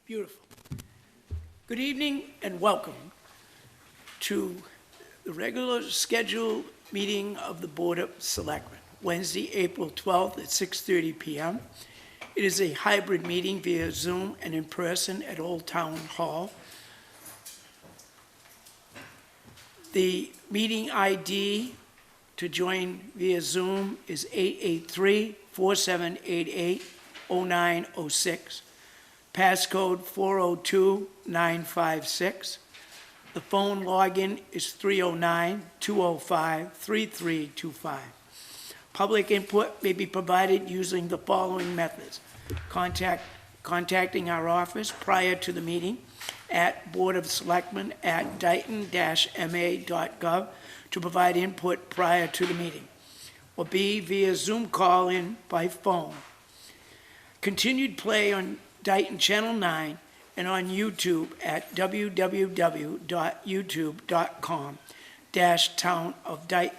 Beautiful. Good evening and welcome to the regular scheduled meeting of the Board of Selectmen, Wednesday, April 12th at 6:30 p.m. It is a hybrid meeting via Zoom and in person at Old Town Hall. The meeting ID to join via Zoom is 883-4788-0906. Passcode 402956. The phone login is 309-205-3325. Public input may be provided using the following methods. Contacting our office prior to the meeting at boardofselectmen@dayton-ma.gov to provide input prior to the meeting, or B, via Zoom call-in by phone. Continued play on Dayton Channel 9 and on YouTube at www.youtube.com/Town of Dayton.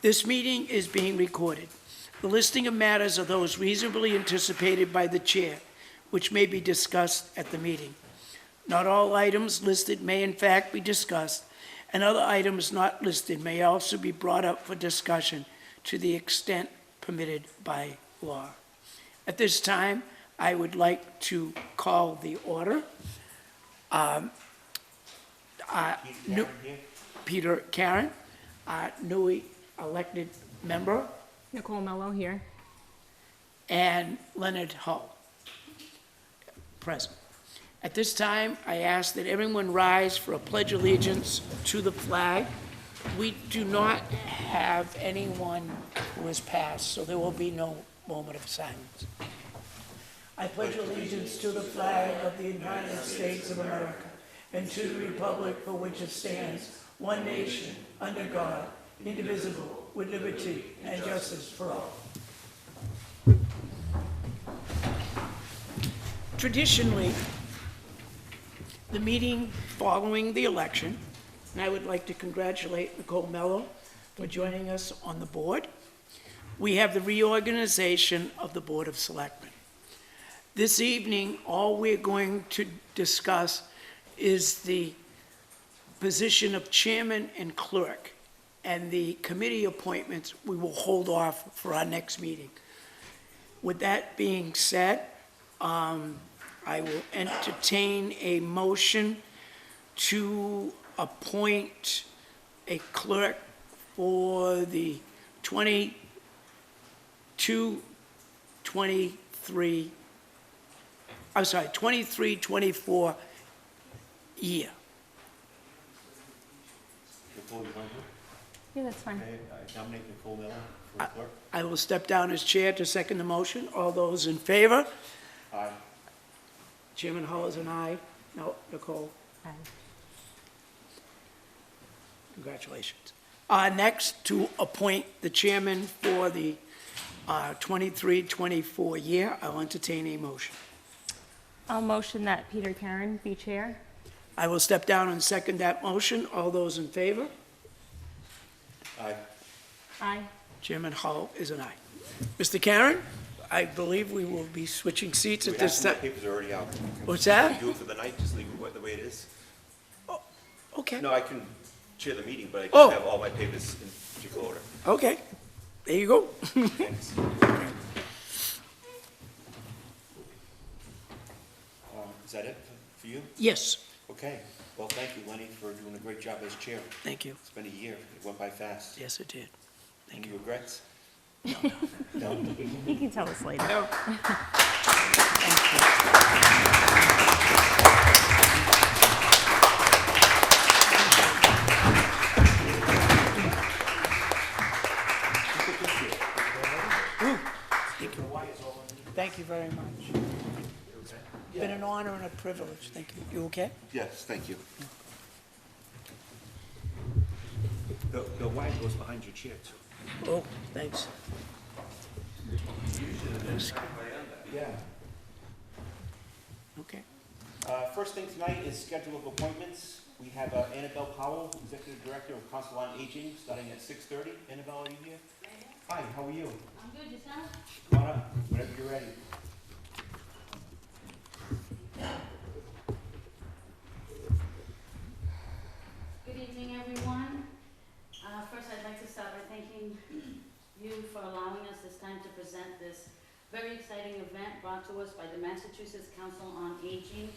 This meeting is being recorded. The listing of matters are those reasonably anticipated by the chair, which may be discussed at the meeting. Not all items listed may in fact be discussed, and other items not listed may also be brought up for discussion to the extent permitted by law. At this time, I would like to call the order. Peter Karen, newly elected member, Nicole Mello here. and Leonard Hull, present. At this time, I ask that everyone rise for a pledge of allegiance to the flag. We do not have anyone who has passed, so there will be no moment of silence. I pledge allegiance to the flag of the United States of America and to the republic for which it stands, one nation, under God, indivisible, with liberty and justice for all. Traditionally, the meeting following the election, and I would like to congratulate Nicole Mello for joining us on the board, we have the reorganization of the Board of Selectmen. This evening, all we're going to discuss is the position of chairman and clerk, and the committee appointments we will hold off for our next meeting. With that being said, I will entertain a motion to appoint a clerk for the 23-24 year. Nicole, you want to? Yeah, that's fine. Okay, I nominate Nicole Miller for clerk. I will step down as chair to second the motion. All those in favor? Aye. Chairman Hull is an aye. No, Nicole, Aye. congratulations. Next, to appoint the chairman for the 23-24 year, I'll entertain a motion. I'll motion that Peter Karen be chair. I will step down and second that motion. All those in favor? Aye. Aye. Chairman Hull is an aye. Mr. Karen, I believe we will be switching seats at this My time. papers are already out. What's that? Do it for the night, just leave it the way it is. Okay, No, I can chair the meeting, but I Oh. just have all my papers in particular order. okay. There you go. Thanks. Is that it for you? Yes, Okay. Well, thank you, Lenny, for doing a great job as chair. thank you. It's been a year. It went by fast. Yes, it did. Any regrets? No. No? You can tell us later. No. Thank you very much. It's been an honor and a privilege. Thank you. You okay? Yes, thank you. The wine goes behind your chair, too. Oh, thanks. Yeah. Okay. First thing tonight is schedule of appointments. We have Annabelle Powell, Executive Director of Council on Aging, starting at 6:30. Annabelle, are you here? Hi, how are you? I'm good, yourself? Come on up, whenever you're ready. brought to us by the Massachusetts Council on Aging,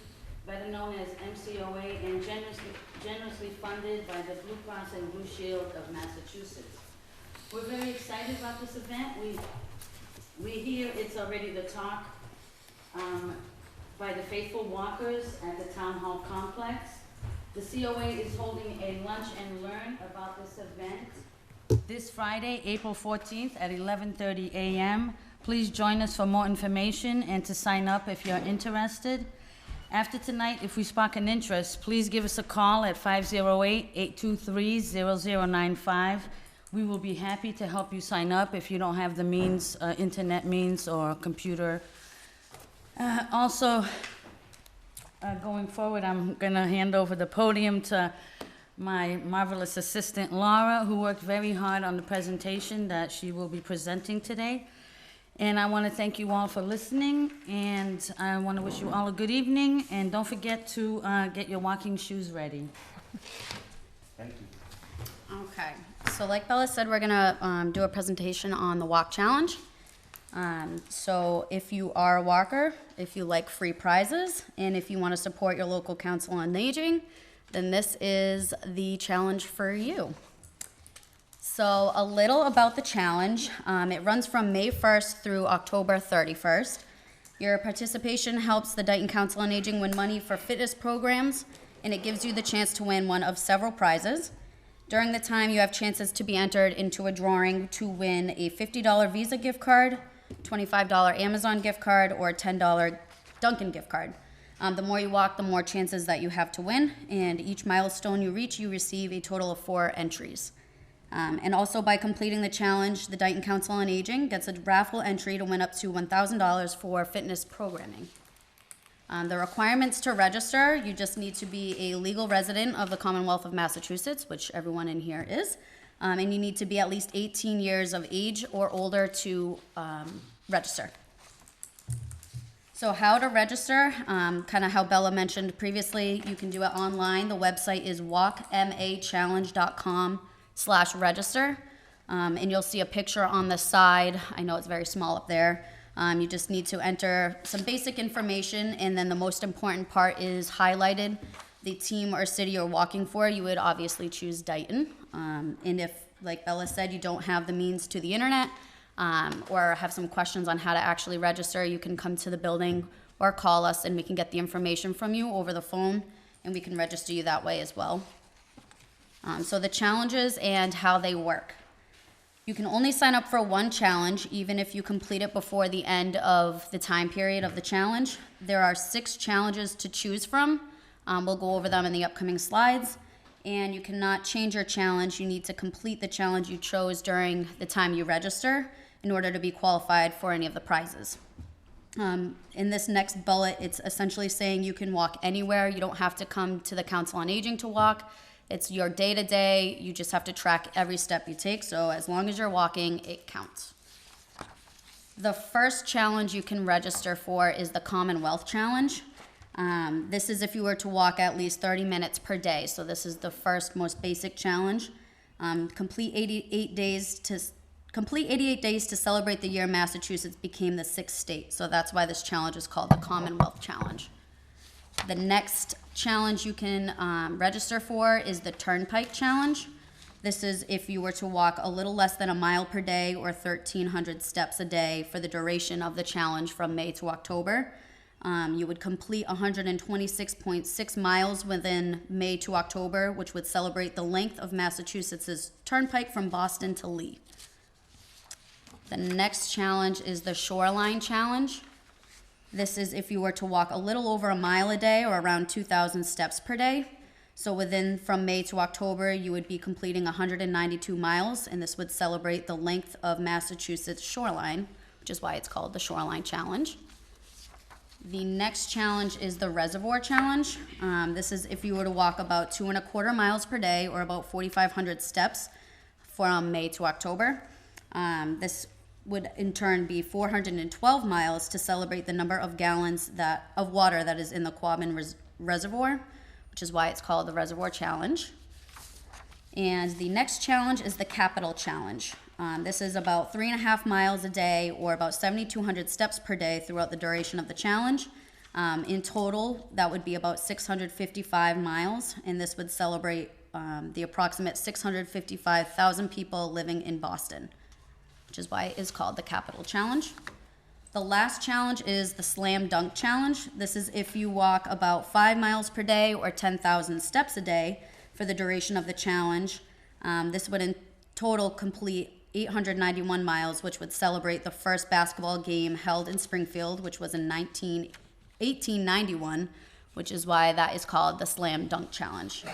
better known as MCOA, and generously funded by the Blue Cross and Blue Shield of Massachusetts. We're very excited about this event. We hear it's already the talk by the faithful walkers at the Town Hall complex. The COA is holding a lunch and learn about this event this Friday, April 14th at 11:30 a.m. Please join us for more information and to sign up if you're interested. After tonight, if we spark an interest, please give us a call at 508-823-0095. We will be happy to help you sign up if you don't have the means, internet means or computer. Going forward, I'm gonna hand over the podium to my marvelous assistant Laura, who worked very hard on the presentation that she will be presenting today. And I want to thank you all for listening, and I want to wish you all a good evening, and don't forget to get your walking shoes ready. Thank you. Okay, so like Bella said, we're gonna do a presentation on the walk challenge. So if you are a walker, if you like free prizes, and if you want to support your local council on aging, then this is the challenge for you. So a little about the challenge. It runs from May 1st through October 31st. Your participation helps the Dayton Council on Aging win money for fitness programs, and it gives you the chance to win one of several prizes. During the time, you have chances to be entered into a drawing to win a $50 Visa gift card, $25 Amazon gift card, or a $10 Dunkin' gift card. The more you walk, the more chances that you have to win, and each milestone you reach, you receive a total of 4 entries. And also by completing the challenge, the Dayton Council on Aging gets a raffle entry to win up to $1,000 for fitness programming. The requirements to register, you just need to be a legal resident of the Commonwealth of Massachusetts, which everyone in here is, and you need to be at least 18 years of age or older to register. So how to register, kind of how Bella mentioned previously, you can do it online. The website is walkmachallenge.com/register, and you'll see a picture on the side. I know it's very small up there. You just need to enter some basic information, and then the most important part is highlighted. The team or city you're walking for, you would obviously choose Dayton. And if, like Bella said, you don't have the means to the internet, or have some questions on how to actually register, you can come to the building or call us and we can get the information from you over the phone, and we can register you that way as well. So the challenges and how they work. You can only sign up for one challenge, even if you complete it before the end of the time period of the challenge. There are 6 challenges to choose from. We'll go over them in the upcoming slides. And you cannot change your challenge. You need to complete the challenge you chose during the time you register in order to be qualified for any of the prizes. In this next bullet, it's essentially saying you can walk anywhere. You don't have to come to the Council on Aging to walk. It's your day-to-day. You just have to track every step you take. So as long as you're walking, it counts. The first challenge you can register for is the Commonwealth Challenge. This is if you were to walk at least 30 minutes per day. So this is the first most basic challenge. Complete 88 days to celebrate the year Massachusetts became the 6th state. So that's why this challenge is called the Commonwealth Challenge. The next challenge you can register for is the Turnpike Challenge. This is if you were to walk a little less than a mile per day or 1,300 steps a day for the duration of the challenge from May to October. You would complete 126.6 miles within May to October, which would celebrate the length of Massachusetts' turnpike from Boston to Lee. The next challenge is the Shoreline Challenge. This is if you were to walk a little over a mile a day or around 2,000 steps per day. So from May to October, you would be completing 192 miles, and this would celebrate the length of Massachusetts shoreline, which is why it's called the Shoreline Challenge. The next challenge is the Reservoir Challenge. This is if you were to walk about 2¼ miles per day or about 4,500 steps from May to October. This would in turn be 412 miles to celebrate the number of gallons of water that is in the Quabbin Reservoir, which is why it's called the Reservoir Challenge. And the next challenge is the Capital Challenge. This is about 3.5 miles a day, or about 7,200 steps per day throughout the duration of the challenge. In total, that would be about 655 miles, and this would celebrate the approximate 655,000 people living in Boston, which is why it is called the Capital Challenge. The last challenge is the Slam Dunk Challenge. This is if you walk about 5 miles per day or 10,000 steps a day for the duration of the challenge. This would in total complete 891 miles, which would celebrate the first basketball game held in Springfield, which was in 1891, which is why that is called the Slam Dunk Challenge.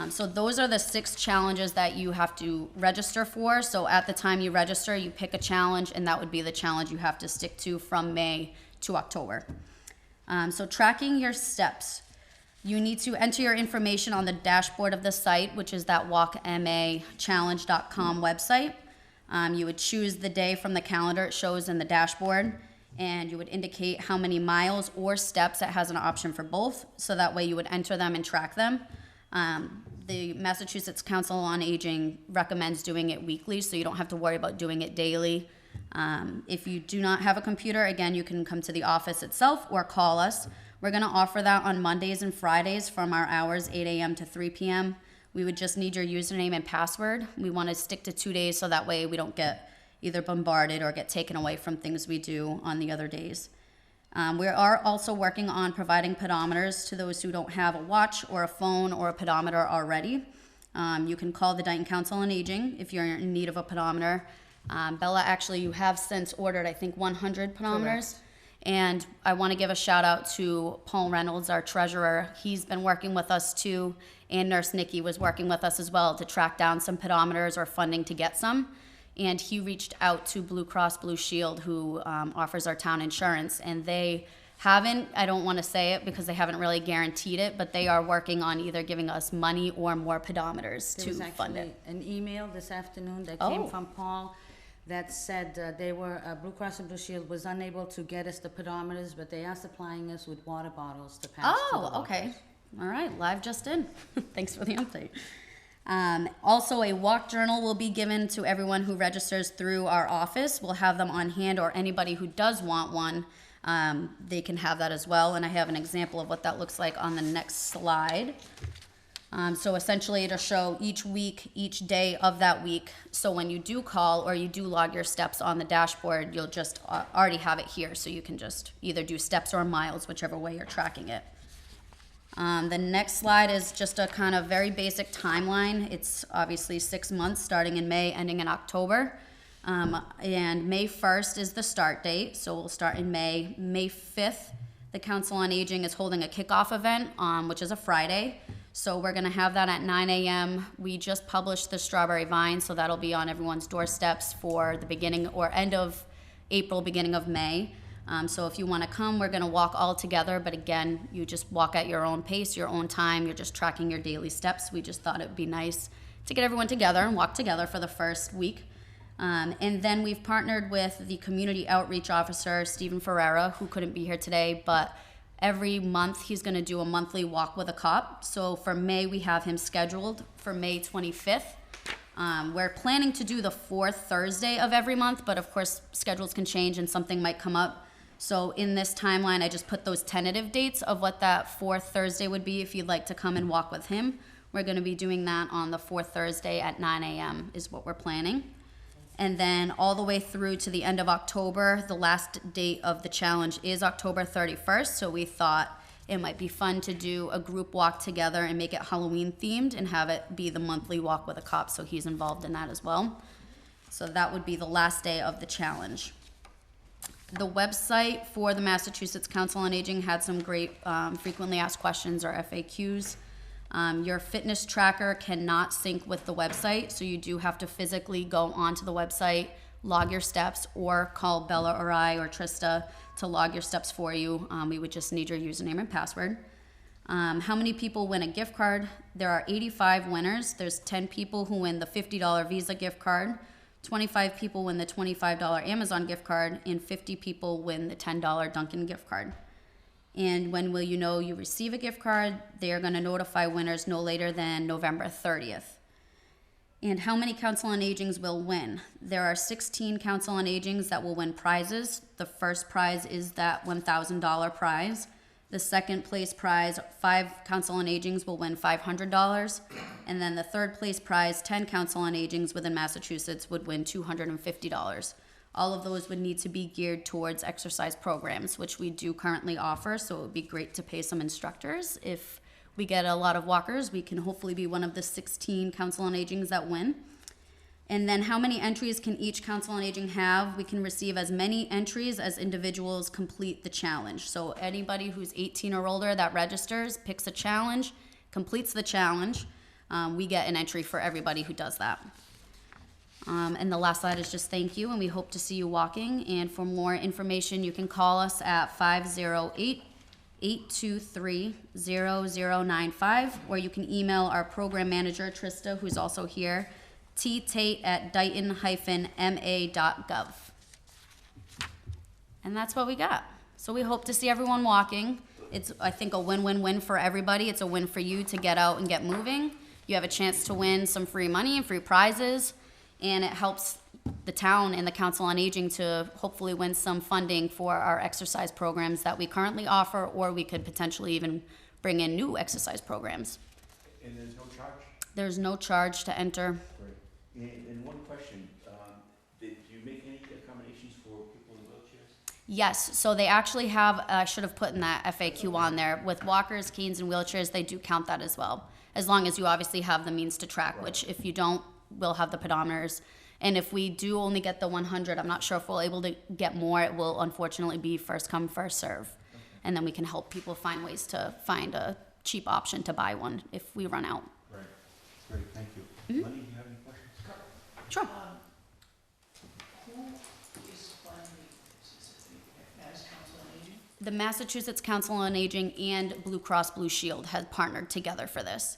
So those are the 6 challenges that you have to register for. So at the time you register, you pick a challenge, and that would be the challenge you have to stick to from May to October. So tracking your steps. You need to enter your information on the dashboard of the site, which is that walkmachallenge.com website. You would choose the day from the calendar it shows in the dashboard, and you would indicate how many miles or steps. It has an option for both, so that way you would enter them and track them. The Massachusetts Council on Aging recommends doing it weekly, so you don't have to worry about doing it daily. If you do not have a computer, again, you can come to the office itself or call us. We're going to offer that on Mondays and Fridays from our hours, 8 a.m. to 3 p.m. We would just need your username and password. We want to stick to 2 days, so that way we don't get either bombarded or get taken away from things we do on the other days. We are also working on providing pedometers to those who don't have a watch or a phone or a pedometer already. You can call the Dayton Council on Aging if you're in need of a pedometer. Bella, actually, you have since ordered, I think, 100 pedometers. Correct. And I want to give a shout out to Paul Reynolds, our treasurer. He's been working with us too, and Nurse Nikki was working with us as well to track down some pedometers or funding to get some. And he reached out to Blue Cross Blue Shield, who offers our town insurance, and they haven't, I don't want to say it because they haven't really guaranteed it, but they are working on either giving us money or more pedometers to fund it. There was actually an email this afternoon that came from Paul that said Blue Cross and Blue Shield was unable to get us the pedometers, but they are supplying us with water bottles to pass to the workers. Okay. All right, live just in. Thanks for the update. Also, a walk journal will be given to everyone who registers through our office. We'll have them on hand, or anybody who does want one, they can have that as well. And I have an example of what that looks like on the next slide. So essentially it'll show each week, each day of that week. So when you do call or you do log your steps on the dashboard, you'll just already have it here. So you can just either do steps or miles, whichever way you're tracking it. The next slide is just a kind of very basic timeline. It's obviously 6 months, starting in May, ending in October. And May 1st is the start date, so we'll start in May. May 5th, the Council on Aging is holding a kickoff event, which is a Friday. So we're gonna have that at 9 a.m. We just published the Strawberry Vine, so that'll be on everyone's doorsteps for the beginning or end of April, beginning of May. So if you want to come, we're going to walk all together. But again, you just walk at your own pace, your own time. You're just tracking your daily steps. We just thought it would be nice to get everyone together and walk together for the first week. And then we've partnered with the community outreach officer, Stephen Ferreira, who couldn't be here today, but every month he's going to do a monthly walk with a cop. So for May, we have him scheduled for May 25th. We're planning to do the 4th Thursday of every month, but of course schedules can change and something might come up. So in this timeline, I just put those tentative dates of what that 4th Thursday would be if you'd like to come and walk with him. We're going to be doing that on the 4th Thursday at 9 a.m. is what we're planning. And then all the way through to the end of October, the last date of the challenge is October 31st. So we thought it might be fun to do a group walk together and make it Halloween themed and have it be the monthly walk with a cop. So he's involved in that as well. So that would be the last day of the challenge. The website for the Massachusetts Council on Aging had some great frequently asked questions or FAQs. Your fitness tracker cannot sync with the website, so you do have to physically go onto the website, log your steps, or call Bella or I or Trista to log your steps for you. We would just need your username and password. How many people win a gift card? There are 85 winners. There's 10 people who win the $50 Visa gift card, 25 people win the $25 Amazon gift card, and 50 people win the $10 Dunkin' gift card. And when will you know you receive a gift card? They are going to notify winners no later than November 30th. And how many Council on Agings will win? There are 16 Council on Agings that will win prizes. The first prize is that $1,000 prize. The second place prize, 5 Council on Agings will win $500. And then the third place prize, 10 Council on Agings within Massachusetts would win $250. All of those would need to be geared towards exercise programs, which we do currently offer. So it would be great to pay some instructors. If we get a lot of walkers, we can hopefully be one of the 16 Council on Agings that win. And then how many entries can each Council on Aging have? We can receive as many entries as individuals complete the challenge. So anybody who's 18 or older that registers, picks a challenge, completes the challenge, we get an entry for everybody who does that. And the last slide is just thank you, and we hope to see you walking. And for more information, you can call us at 508-823-0095, or you can email our program manager, Trista, who's also here, ttate@dighton-ma.gov. And that's what we got. So we hope to see everyone walking. It's, I think, a win-win-win for everybody. It's a win for you to get out and get moving. You have a chance to win some free money and free prizes, and it helps the town and the Council on Aging to hopefully win some funding for our exercise programs that we currently offer, or we could potentially even bring in new exercise programs. And there's no charge? There's no charge to enter. Great. And one question, did you make any accommodations for people in wheelchairs? Yes, so they actually have, I should have put in that FAQ on there, with walkers, canes, and wheelchairs, they do count that as well. As long as you obviously have the means to track, which if you don't, we'll have the pedometers. And if we do only get the 100, I'm not sure if we're able to get more. It will unfortunately be first come, first serve. Okay. And then we can help people find ways to find a cheap option to buy one if we run out. Right. Great, thank you. Lenny, do you have any questions? Sure. Who is funding this? Is it the Mass Council on Aging? The Massachusetts Council on Aging and Blue Cross Blue Shield had partnered together for this.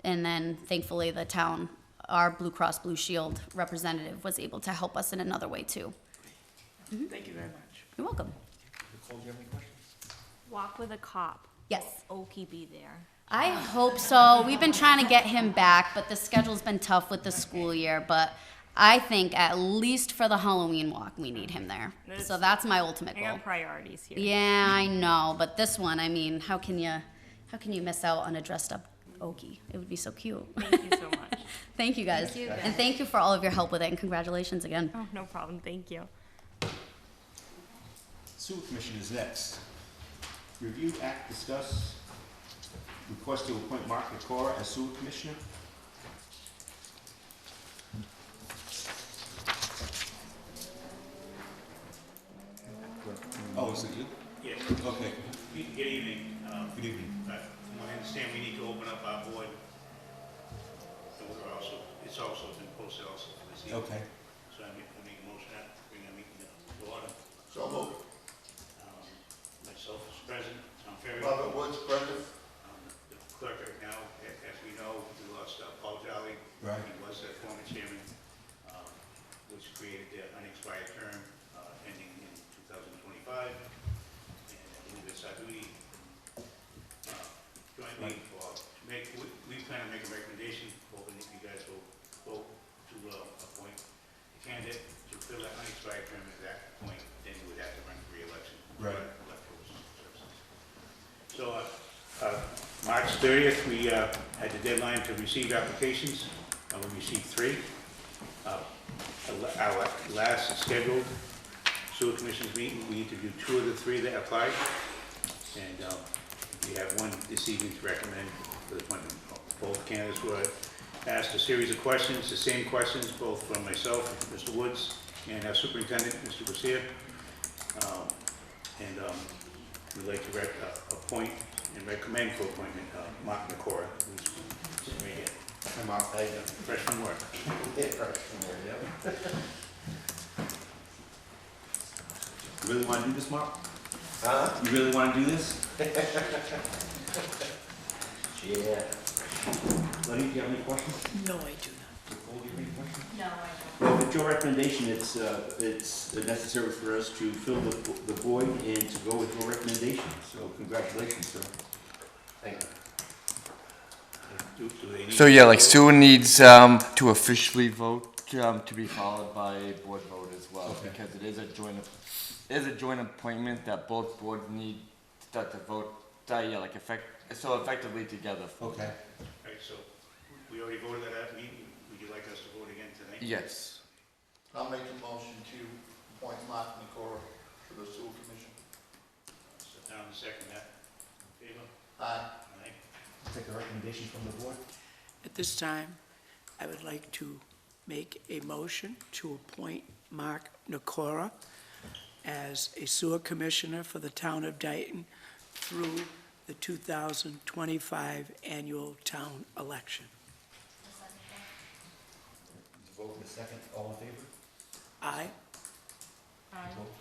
And then thankfully the town, our Blue Cross Blue Shield representative was able to help us in another way too. Thank you very much. You're welcome. Nicole, do you have any questions? Walk with a cop. Yes. Will Okie be there? I hope so. We've been trying to get him back, but the schedule's been tough with the school year. But I think at least for the Halloween walk, we need him there. So that's my ultimate I goal. got priorities here. Yeah, I know. But this one, I mean, how can you miss out on a dressed up Okie? It would be so cute. Thank you so much. Thank you guys. And thank you for all of your help with it, and congratulations again. Oh, no problem. Thank you. Sewer Commission is next. Review, act, discuss, request to appoint Mark Nakora as Sewer Commissioner. Oh, is it you? Yes. Okay. Good evening. Good evening. From what I understand, we need to open up our board. And it's also been posted also for this evening. Okay. So I make a motion to bring our meeting to order. So moved. Myself as president, Tom Ferry. Robert Woods, present. The clerk right now, as we know, we lost Paul Jolly. Right. He was the former chairman, which created the unexpired term ending in 2025. And I believe it's our duty jointly we plan to make a recommendation, hoping that you guys will vote to appoint a candidate to fill that unexpired term at that point, then you would have to run for re-election. Right. So, March 30th, we had the deadline to receive applications, and we received 3. Our last scheduled sewer commission's meeting, we interviewed 2 of the 3 that applied, and we have 1 this evening to recommend for the appointment. Both candidates were asked a series of questions, the same questions, both from myself, Mr. Woods, and our superintendent, Mr. Garcia. We'd like to appoint and recommend for appointment Mark Nakora, who's right here. Hi, Mark. How you doing? Freshman work. Yeah, freshman there, yep. You really want to do this, Mark? Huh? You really want to do this? Yeah. Lenny, do you have any questions? No, I do not. Nicole, do you have any questions? No, I Well, with your recommendation, it's necessary for us to fill the void and to go with your recommendation. So congratulations, sir. Thank you. Do they need? So yeah, like Sue needs to officially vote to be followed by a board vote as well, because it is a joint appointment that both boards need to vote. Yeah, like effectively together. Okay. Right, so we already voted at that meeting. Would you like us to vote again tonight? Yes. I'll make a motion to appoint Mark Nicola to the sewer commission. Sit down and second that. Favor? Aye. Aye. Take a recommendation from the board. At this time, I would like to make a motion to appoint Mark Nakora as a sewer commissioner for the town of Dayton through the 2025 annual town election. Vote in a second, all in favor? Aye. Vote.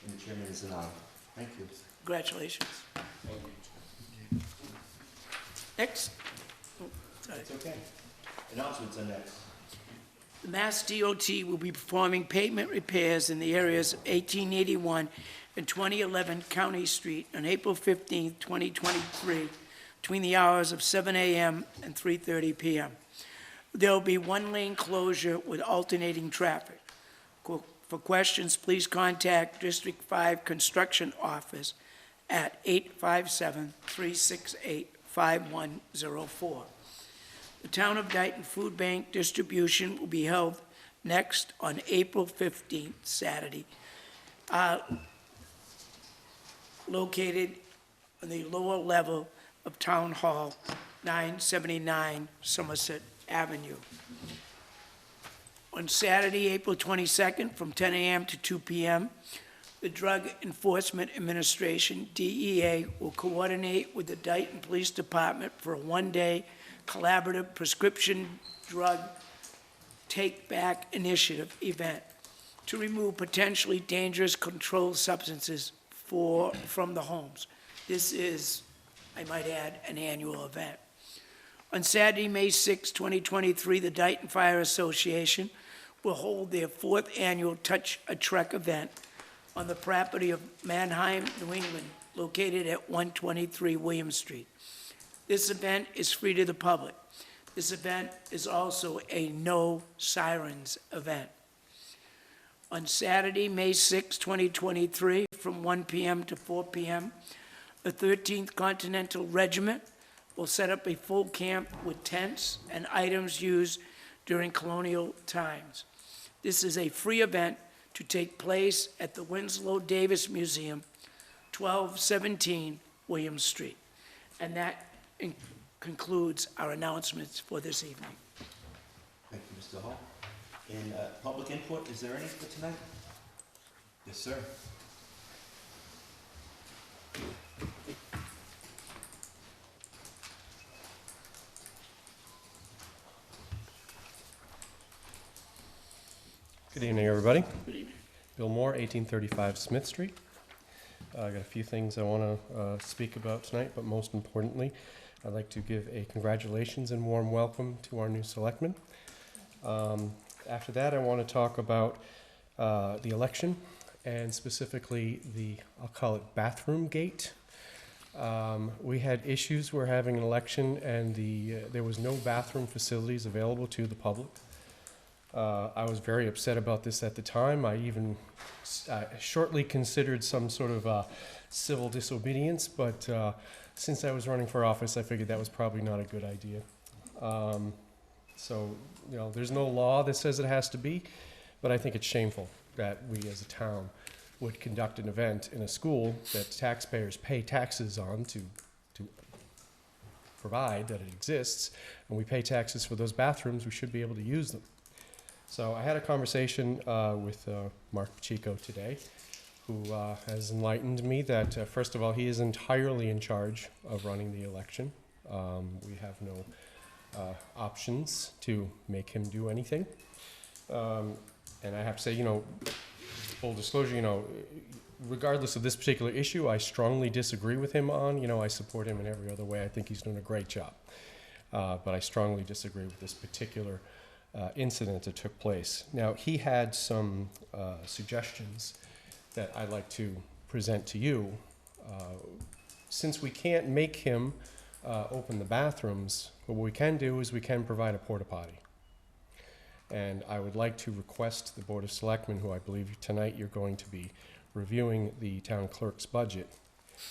And the chairman is an aye. Thank you. Congratulations. Next. Oh, sorry. It's okay. Announcements are next. The Mass DOT will be performing pavement repairs in the areas of 1881 and 2011 County Street on April 15, 2023, between the hours of 7 a.m. and 3:30 p.m. There will be one-lane closure with alternating traffic. For questions, please contact District 5 Construction Office at 857-368-5104. The Town of Dayton Food Bank distribution will be held next on April 15th, Saturday, located on the lower level of Town Hall, 979 Somerset Avenue. On Saturday, April 22nd, from 10 a.m. to 2 p.m., the Drug Enforcement Administration, DEA, will coordinate with the Dayton Police Department for a one-day collaborative prescription drug take-back initiative event to remove potentially dangerous controlled substances from the homes. This is, I might add, an annual event. On Saturday, May 6, 2023, the Dayton Fire Association will hold their fourth annual Touch a Truck event on the property of Manheim, New England, located at 123 William Street. This event is free to the public. This event is also a no sirens event. On Saturday, May 6, 2023, from 1 p.m. to 4 p.m., the 13th Continental Regiment will set up a full camp with tents and items used during colonial times. This is a free event to take place at the Winslow Davis Museum, 1217 William Street. And that concludes our announcements for this evening. Thank you, Mr. Hall. And public input, is there any for tonight? Yes, sir. Good evening, everybody. Good evening. Bill Moore, 1835 Smith Street. I got a few things I want to speak about tonight, but most importantly, I'd like to give a congratulations and warm welcome to our new selectmen. After that, I want to talk about the election, and specifically the, I'll call it bathroom gate. We had issues, we're having an election, and there was no bathroom facilities available to the public. I was very upset about this at the time. I even shortly considered some sort of civil disobedience, but since I was running for office, I figured that was probably not a good idea. So, you know, there's no law that says it has to be, but I think it's shameful that we as a town would conduct an event in a school that taxpayers pay taxes on to provide that it exists, and we pay taxes for those bathrooms, we should be able to use them. So I had a conversation with Mark Pacheco today, who has enlightened me that, first of all, he is entirely in charge of running the election. We have no options to make him do anything. And I have to say, you know, full disclosure, you know, regardless of this particular issue, I strongly disagree with him on. You know, I support him in every other way. I think he's doing a great job. But I strongly disagree with this particular incident that took place. Now, he had some suggestions that I'd like to present to you. Since we can't make him open the bathrooms, but what we can do is we can provide a porta potty. And I would like to request the Board of Selectmen, who I believe tonight you're going to be reviewing the town clerk's budget,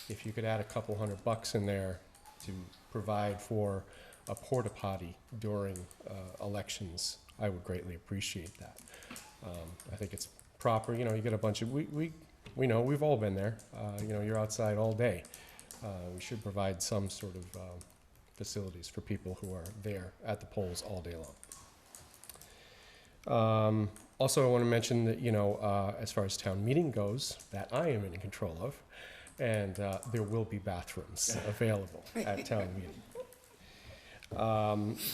if you could add a couple $100 in there to provide for a porta potty during elections, I would greatly appreciate that. I think it's proper, you know, you get a bunch of, we know, we've all been there, you know, you're outside all day. We should provide some sort of facilities for people who are there at the polls all day long. Also, I want to mention that, you know, as far as town meeting goes, that I am in control of, and there will be bathrooms available at town meeting.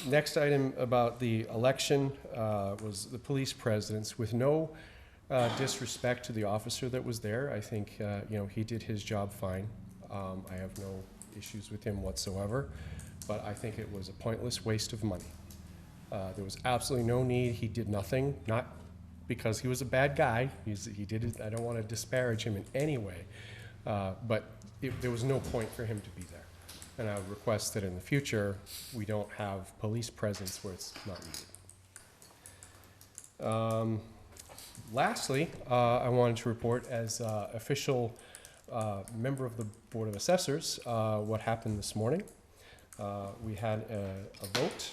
Next item about the election was the police presidents. With no disrespect to the officer that was there, I think, you know, he did his job fine. I have no issues with him whatsoever, but I think it was a pointless waste of money. There was absolutely no need. He did nothing, not because he was a bad guy. He did it. I don't want to disparage him in any way, but there was no point for him to be there. And I would request that in the future, we don't have police presence where it's not needed. Lastly, I wanted to report as official member of the Board of Assessors what happened this morning. We had a vote.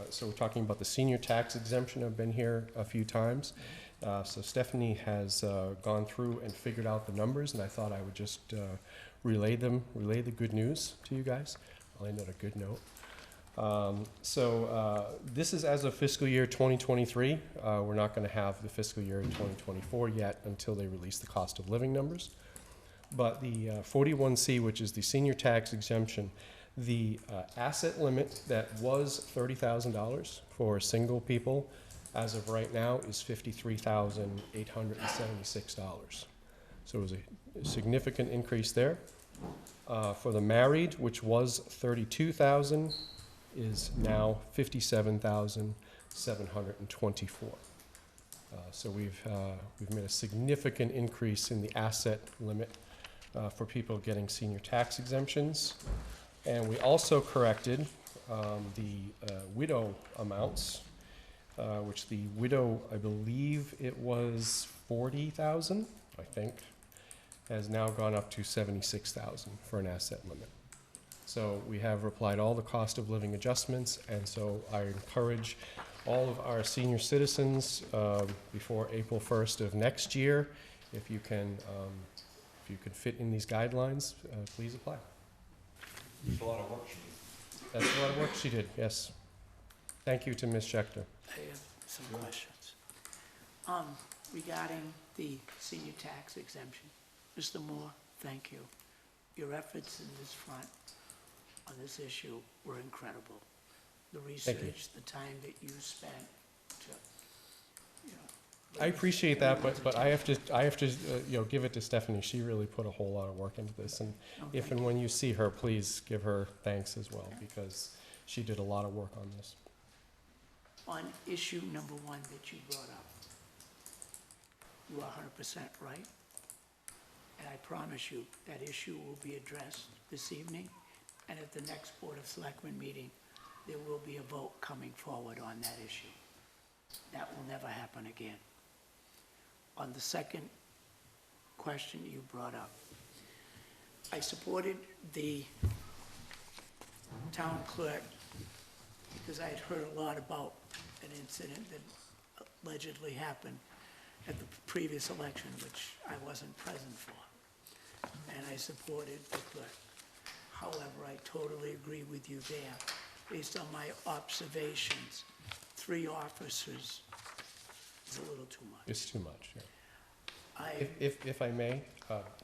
So we're talking about the senior tax exemption. I've been here a few times. So Stephanie has gone through and figured out the numbers, and I thought I would just relay the good news to you guys. I'll end on a good note. This is as of fiscal year 2023. We're not going to have the fiscal year 2024 yet until they release the cost of living numbers. But the 41C, which is the senior tax exemption, the asset limit that was $30,000 for single people, as of right now, is $53,876. So it was a significant increase there. For the married, which was $32,000, is now $57,724. So we've made a significant increase in the asset limit for people getting senior tax exemptions. And we also corrected the widow amounts, which the widow, I believe it was 40,000, I think, has now gone up to 76,000 for an asset limit. So we have applied all the cost of living adjustments, and so I encourage all of our senior citizens before April 1st of next year, if you can fit in these guidelines, please apply. That's a lot of work she did. That's a lot of work she did, yes. Thank you to Ms. Schechter. I have some questions. Regarding the senior tax exemption, Mr. Moore, thank you. Your efforts in this front on this issue were incredible. The research, the time that you spent to, you know. I appreciate that, but I have to you know, give it to Stephanie. She really put a whole lot of work into this, and if and when you see her, please give her thanks as well, because she did a lot of work on this. On issue number one that you brought up, you are 100% right. And I promise you that issue will be addressed this evening. And at the next Board of Selectmen meeting, there will be a vote coming forward on that issue. That will never happen again. On the second question you brought up, I supported the town clerk because I had heard a lot about an incident that allegedly happened at the previous election, which I wasn't present for. And I supported the clerk. However, I totally agree with you there. Based on my observations, 3 officers is a little too much. It's too much, yeah. If I may,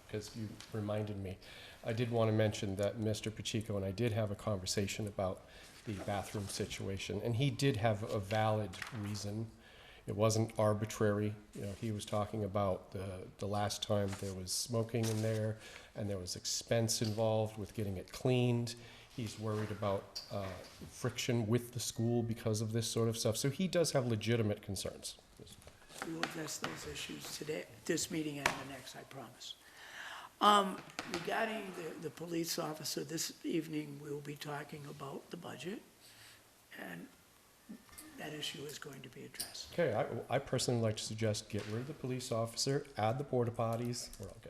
because you reminded me, I did want to mention that Mr. Pacheco and I did have a conversation about the bathroom situation, and he did have a valid reason. It wasn't arbitrary. You know, he was talking about the last time there was smoking in there, and there was expense involved with getting it cleaned. He's worried about friction with the school because of this sort of stuff. So he does have legitimate concerns. We will address those issues today, this meeting and the next, I promise. Regarding the police officer, this evening we'll be talking about the budget, and that issue is going to be addressed. Okay, I personally would like to suggest get rid of the police officer, add the porta potties, we're okay.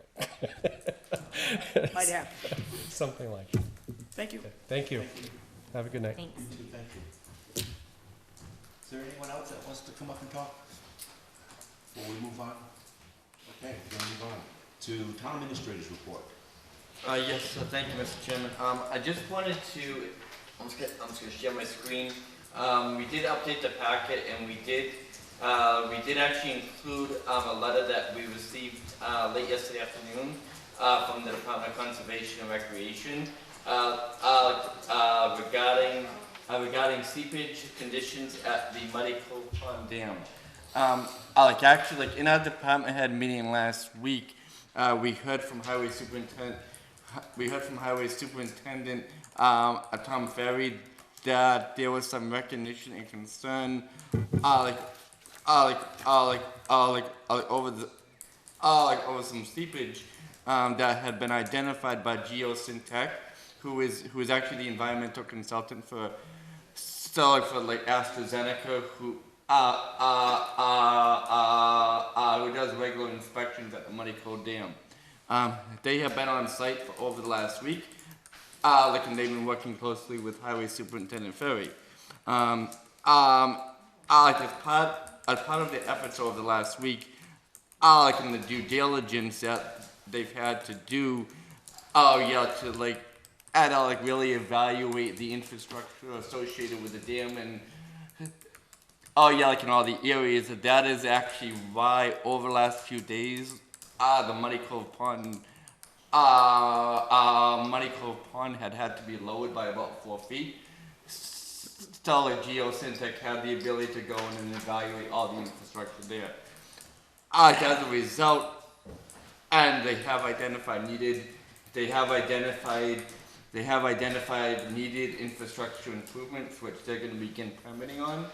Might happen. Something like that. Thank you. Okay, thank you. Have a good night. Thanks. Thank you. Is there anyone else that wants to come up and talk before we move on? Okay, we're gonna move on to town administrator's report. Yes, so thank you, Mr. Chairman. I just wanted to, I'm just gonna share my screen. We did update the packet, and we did actually include a letter that we received late yesterday afternoon from the Department of Conservation and Recreation regarding seepage conditions at the Muddy Cove Pond Dam. Actually, in our department head meeting last week, we heard from Highway Superintendent Tom Ferry that there was some recognition and concern, over some seepage that had been identified by Geosyntech, who is actually the environmental consultant for AstraZeneca, who does regular inspections at the Muddy Cove Dam. They have been on site for over the last week, and they've been working closely with Highway Superintendent Ferry. As part of their efforts over the last week, in the due diligence that they've had to do, to really evaluate the infrastructure associated with the dam and in all the areas. That is actually why over the last few days, the Muddy Cove Pond had to be lowered by about 4 feet. Geosyntech had the ability to go in and evaluate all the infrastructure there. As a result, and they have identified needed infrastructure improvements, which they're going to begin permitting on.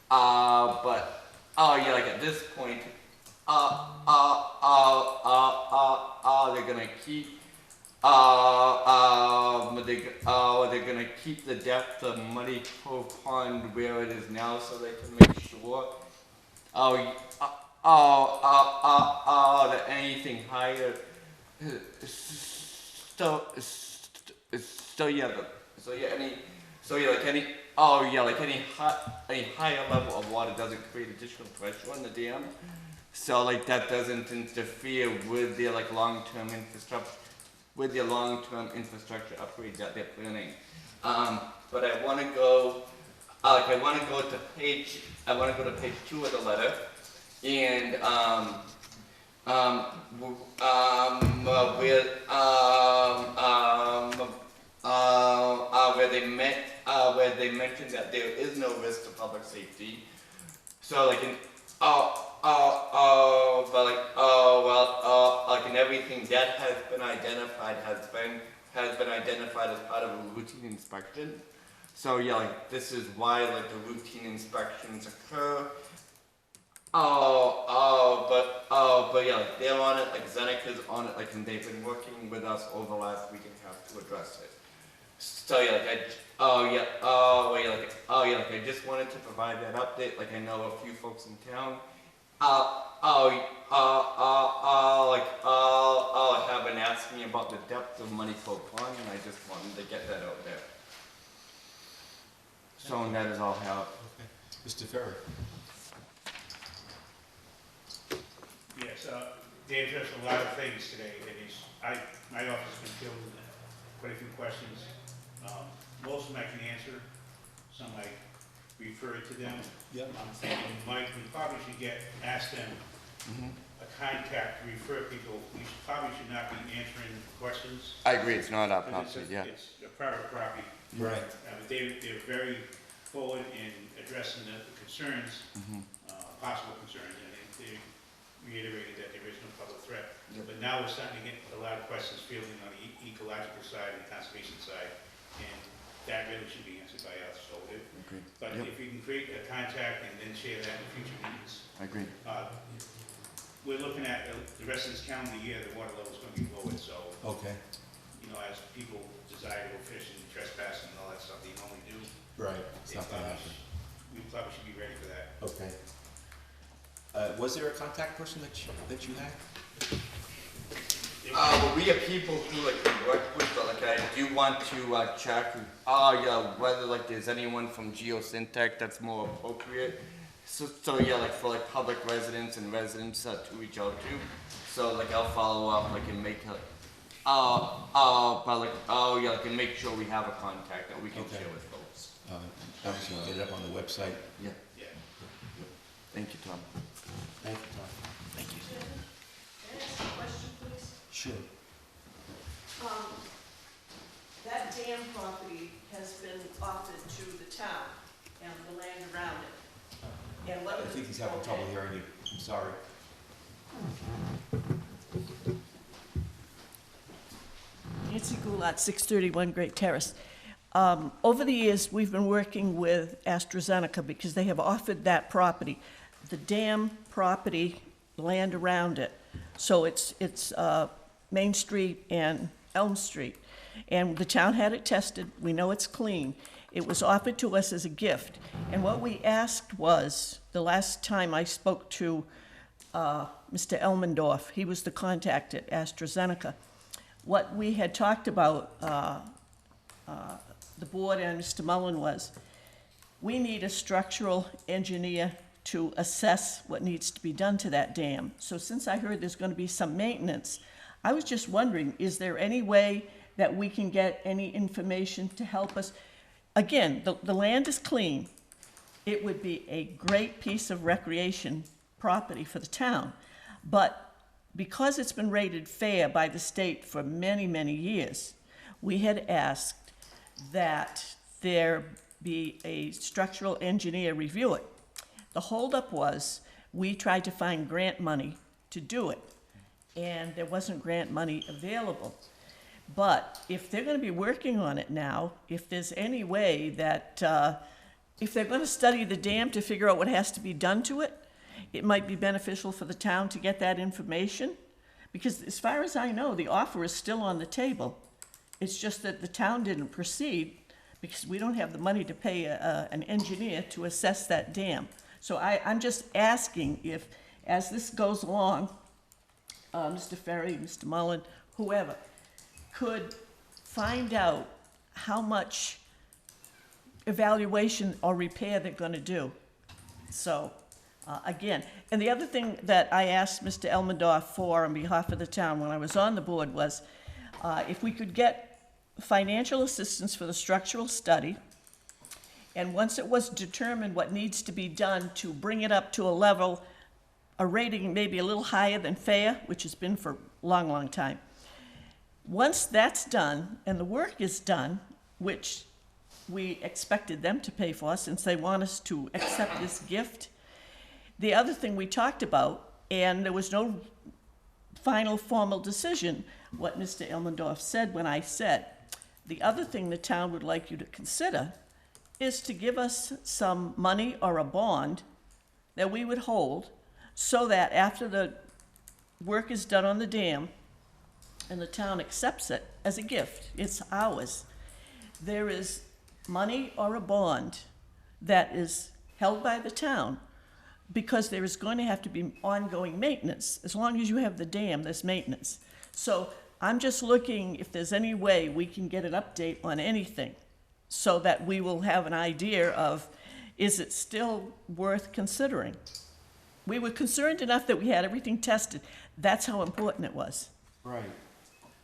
At this point, they're gonna keep the depth of Muddy Cove Pond where it is now, so they can make sure that anything higher. Any higher level of water doesn't create additional pressure on the dam, so that doesn't interfere with their long-term infrastructure, upgrades that they're planning. But I want to go to page 2 of the letter, and where they mentioned that there is no risk to public safety. So and everything that has been identified has been identified as part of a routine inspection. So this is why the routine inspections occur. They're on it, Zeneca's on it, and they've been working with us over the last week and a half to address it. So I just wanted to provide that update. I know a few folks in town have been asking me about the depth of Muddy Cove Pond, and I just wanted to get that out there. So, and that is all I have. Okay. Mr. Ferry. Yes, they addressed a lot of things today, and my office has been fielding quite a few questions. Most of them I can answer, some I refer to them. Yep. I'm thinking, Mike, we probably should ask them a contact to refer people. We probably should not be answering questions. I agree, it's not our Because property, yeah. It's a private property. Right. They're very forward in addressing the concerns, possible concerns, and they reiterated that there is no public threat. Yep. But now we're starting to get a lot of questions fielding on the ecological side and the conservation side, and that really should be answered by us. So if you can create a contact and then share that in future meetings. I agree. we're looking at the rest of this calendar year, the water level's gonna be lowered, so, Okay, you know, as people desire to go fishing, trespassing and all that stuff they normally do, right, it's not gonna happen. we probably should be ready for that. Okay. Was there a contact person that you had? Well, we have people who like work with, but like I do want to check, yeah, whether like there's anyone from Geosyntec that's more appropriate. So yeah, like for like public residents and residents to reach out to. So like I'll follow up, like and make a, but like, yeah, like and make sure we have a contact that we can Okay. share with folks. Obviously, we'll get it up on the website. Yeah. Yeah. Thank you, Tom. Thank you, Tom. Thank you. Can I ask a question, please? Sure. That dam property has been offered to the town and the land around it. And what I think he's having trouble hearing you. I'm sorry. Nancy Goulart, 631 Great Terrace. Over the years, we've been working with AstraZeneca because they have offered that property, the dam property, land around it. So it's Main Street and Elm Street. And the town had it tested. We know it's clean. It was offered to us as a gift. And what we asked was, the last time I spoke to Mr. Elmendorf, he was the contact at AstraZeneca. What we had talked about, the board and Mr. Mullen, was we need a structural engineer to assess what needs to be done to that dam. So since I heard there's going to be some maintenance, I was just wondering, is there any way that we can get any information to help us? Again, the land is clean. It would be a great piece of recreation property for the town. But because it's been rated fair by the state for many, many years, we had asked that there be a structural engineer review it. The holdup was, we tried to find grant money to do it, and there wasn't grant money available. But if they're gonna be working on it now, if there's any way that, if they're gonna study the dam to figure out what has to be done to it, it might be beneficial for the town to get that information. Because as far as I know, the offer is still on the table. It's just that the town didn't proceed because we don't have the money to pay an engineer to assess that dam. So I'm just asking if, as this goes along, Mr. Ferry, Mr. Mullen, whoever, could find out how much evaluation or repair they're gonna do. So, again, and the other thing that I asked Mr. Elmendorf for on behalf of the town when I was on the board was, if we could get financial assistance for the structural study, and once it was determined what needs to be done to bring it up to a level, a rating maybe a little higher than fair, which has been for a long, long time. Once that's done and the work is done, which we expected them to pay for since they want us to accept this gift, the other thing we talked about, and there was no final formal decision, what Mr. Elmendorf said when I said, the other thing the town would like you to consider is to give us some money or a bond that we would hold so that after the work is done on the dam and the town accepts it as a gift, it's ours, there is money or a bond that is held by the town because there is going to have to be ongoing maintenance. As long as you have the dam, there's maintenance. So I'm just looking if there's any way we can get an update on anything so that we will have an idea of, is it still worth considering? We were concerned enough that we had everything tested. That's how important it was. Right.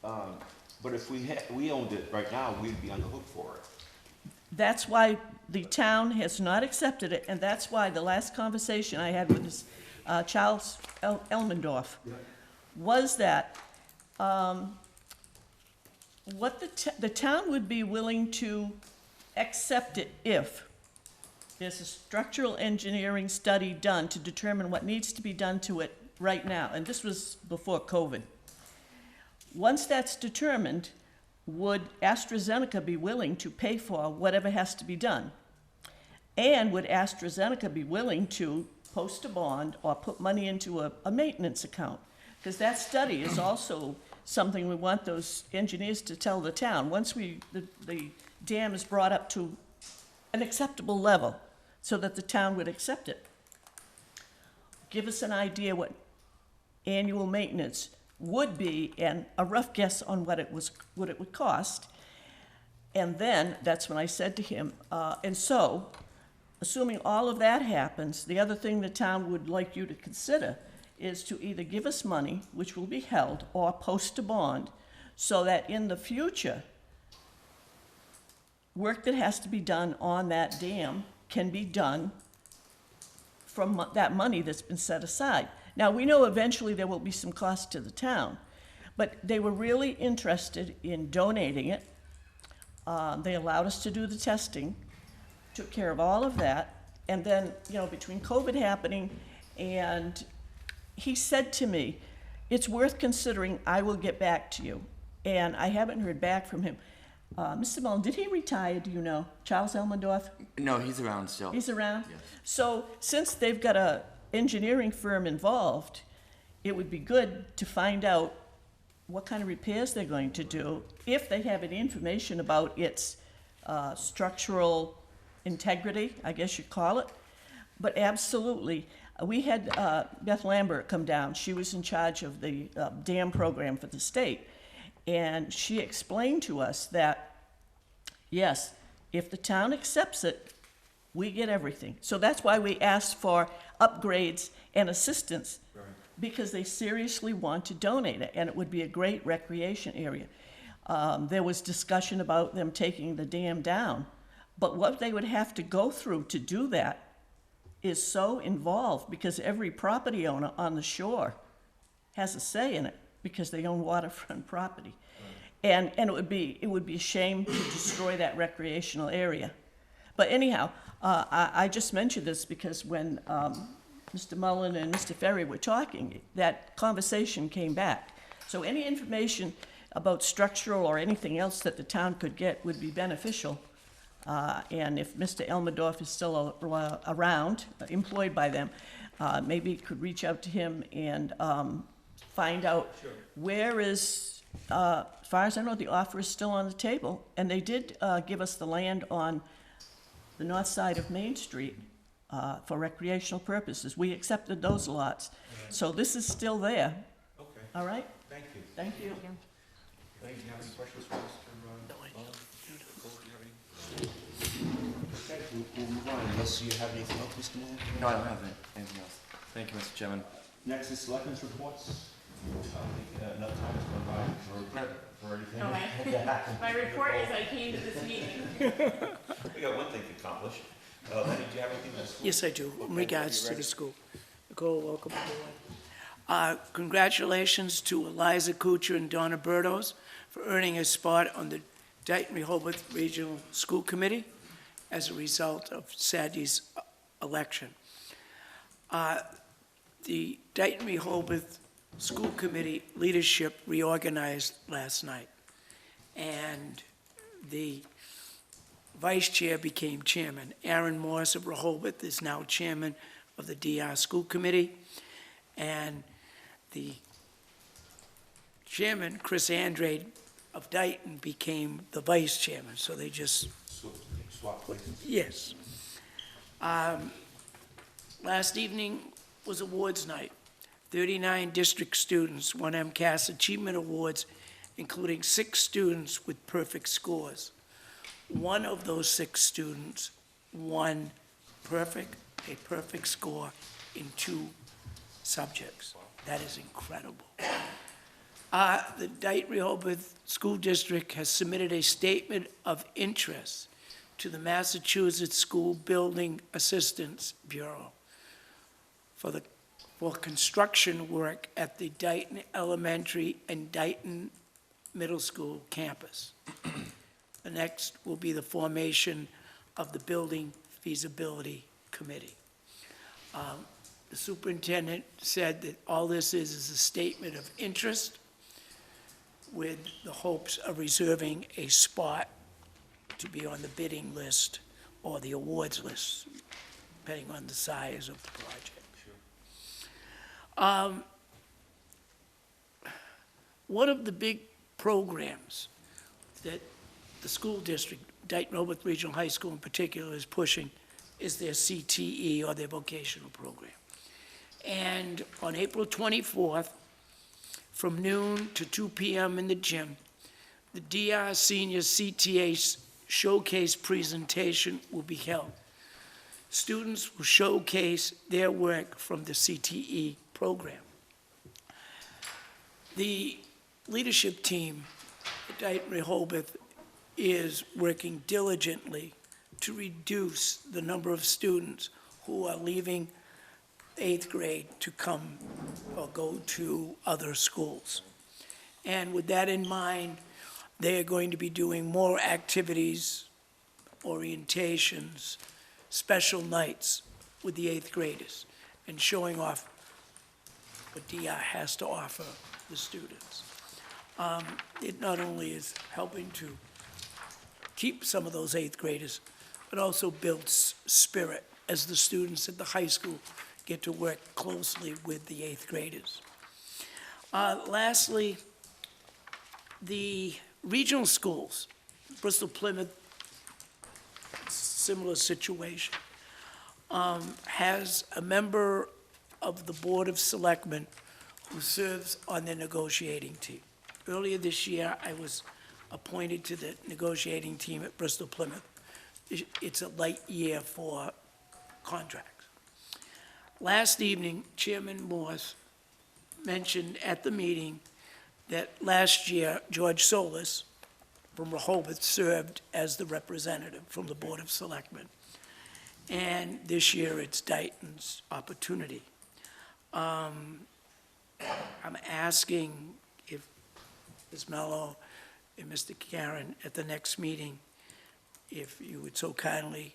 But if we owned it right now, we'd be on the hook for it. That's why the town has not accepted it, and that's why the last conversation I had with this, Charles Elmendorf was that what the town would be willing to accept it if there's a structural engineering study done to determine what needs to be done to it right now, and this was before COVID. Once that's determined, would AstraZeneca be willing to pay for whatever has to be done? And would AstraZeneca be willing to post a bond or put money into a maintenance account. Because that study is also something we want those engineers to tell the town. Once the dam is brought up to an acceptable level so that the town would accept it. Give us an idea what annual maintenance would be and a rough guess on what it would cost. And then, that's when I said to him, and so, assuming all of that happens, the other thing the town would like you to consider is to either give us money, which will be held, or post a bond, so that in the future, work that has to be done on that dam can be done from that money that's been set aside. Now, we know eventually there will be some cost to the town, but they were really interested in donating it. They allowed us to do the testing, took care of all of that, and then, between COVID happening, and he said to me, it's worth considering, I will get back to you. And I haven't heard back from him. Mr. Mullen, did he retire, do you know? Charles Elmendorf? No, he's around still. He's around? Yes. So, since they've got a engineering firm involved, it would be good to find out what kind of repairs they're going to do, if they have any information about its structural integrity, I guess you'd call it. But absolutely, we had Beth Lambert come down. She was in charge of the dam program for the state. And she explained to us that, yes, if the town accepts it, we get everything. So that's why we asked for upgrades and assistance, because they seriously want to donate it, and it would be a great recreation area. There was discussion about them taking the dam down, but what they would have to go through to do that is so involved, because every property owner on the shore has a say in it, because they own waterfront property. And it would be a shame to destroy that recreational area. But anyhow, I just mentioned this because when Mr. Mullen and Mr. Ferry were talking, that conversation came back. So any information about structural or anything else that the town could get would be beneficial. And if Mr. Elmendorf is still around, employed by them, maybe you could reach out to him and find out where is, as far as I know, the offer is still on the table. And they did give us the land on the north side of Main Street for recreational purposes. We accepted those lots. So this is still there. Okay, All right? thank you. Thank you. Thank you. Have any questions for Mr. Mullen? Okay, we'll move on, unless you have anything else, Mr. Mullen? No, I don't have anything else. Thank you, Mr. Chairman. Next is selectmen's reports. I think enough time has gone by for anything. No, my report is I came to this meeting. We got one thing to accomplish. Lenny, do you have anything else? Yes, I do, in Okay, regards you to ready? the school. Nicole, welcome aboard. Congratulations to Eliza Kuchar and Donna Bertos for earning a spot on the Dayton-Rehoboth Regional School Committee as a result of Saturday's election. The Dayton-Rehoboth School Committee leadership reorganized last night, and the vice chair became chairman. Aaron Morris of Rehoboth is now chairman of the DR School Committee, and the chairman, Chris Andrade of Dayton, became the vice chairman, so they just Swap places. yes. Last evening was awards night. 39 district students won MCAS Achievement Awards, including 6 students with perfect scores. One of those 6 students won a perfect score in 2 subjects. That is incredible. The Dayton-Rehoboth School District has submitted a statement of interest to the Massachusetts School Building Assistance Bureau for construction work at the Dayton Elementary and Dayton Middle School campus. The next will be the formation of the Building Feasibility Committee. The superintendent said that all this is a statement of interest with the hopes of reserving a spot to be on the bidding list or the awards list, depending on the size of the project. One of the big programs that the school district, Dayton Rehoboth Regional High School in particular, is pushing is their CTE, or their vocational program. And on April 24th, from noon to 2 p.m. in the gym, the DR Senior CTA Showcase presentation will be held. Students will showcase their work from the CTE program. The leadership team at Dayton Rehoboth is working diligently to reduce the number of students who are leaving 8th grade to come or go to other schools. And with that in mind, they are going to be doing more activities, orientations, special nights with the 8th graders, and showing off what DR has to offer the students. It not only is helping to keep some of those 8th graders, but also builds spirit as the students at the high school get to work closely with the 8th graders. Lastly, the regional schools, Bristol, Plymouth, similar situation, has a member of the Board of Selectmen who serves on the negotiating team. Earlier this year, I was appointed to the negotiating team at Bristol, Plymouth. It's a light year for contracts. Last evening, Chairman Morse mentioned at the meeting that last year, George Solis from Rehoboth served as the representative from the Board of Selectmen. And this year, it's Dayton's opportunity. I'm asking if Ms. Mello and Mr. Karen at the next meeting, if you would so kindly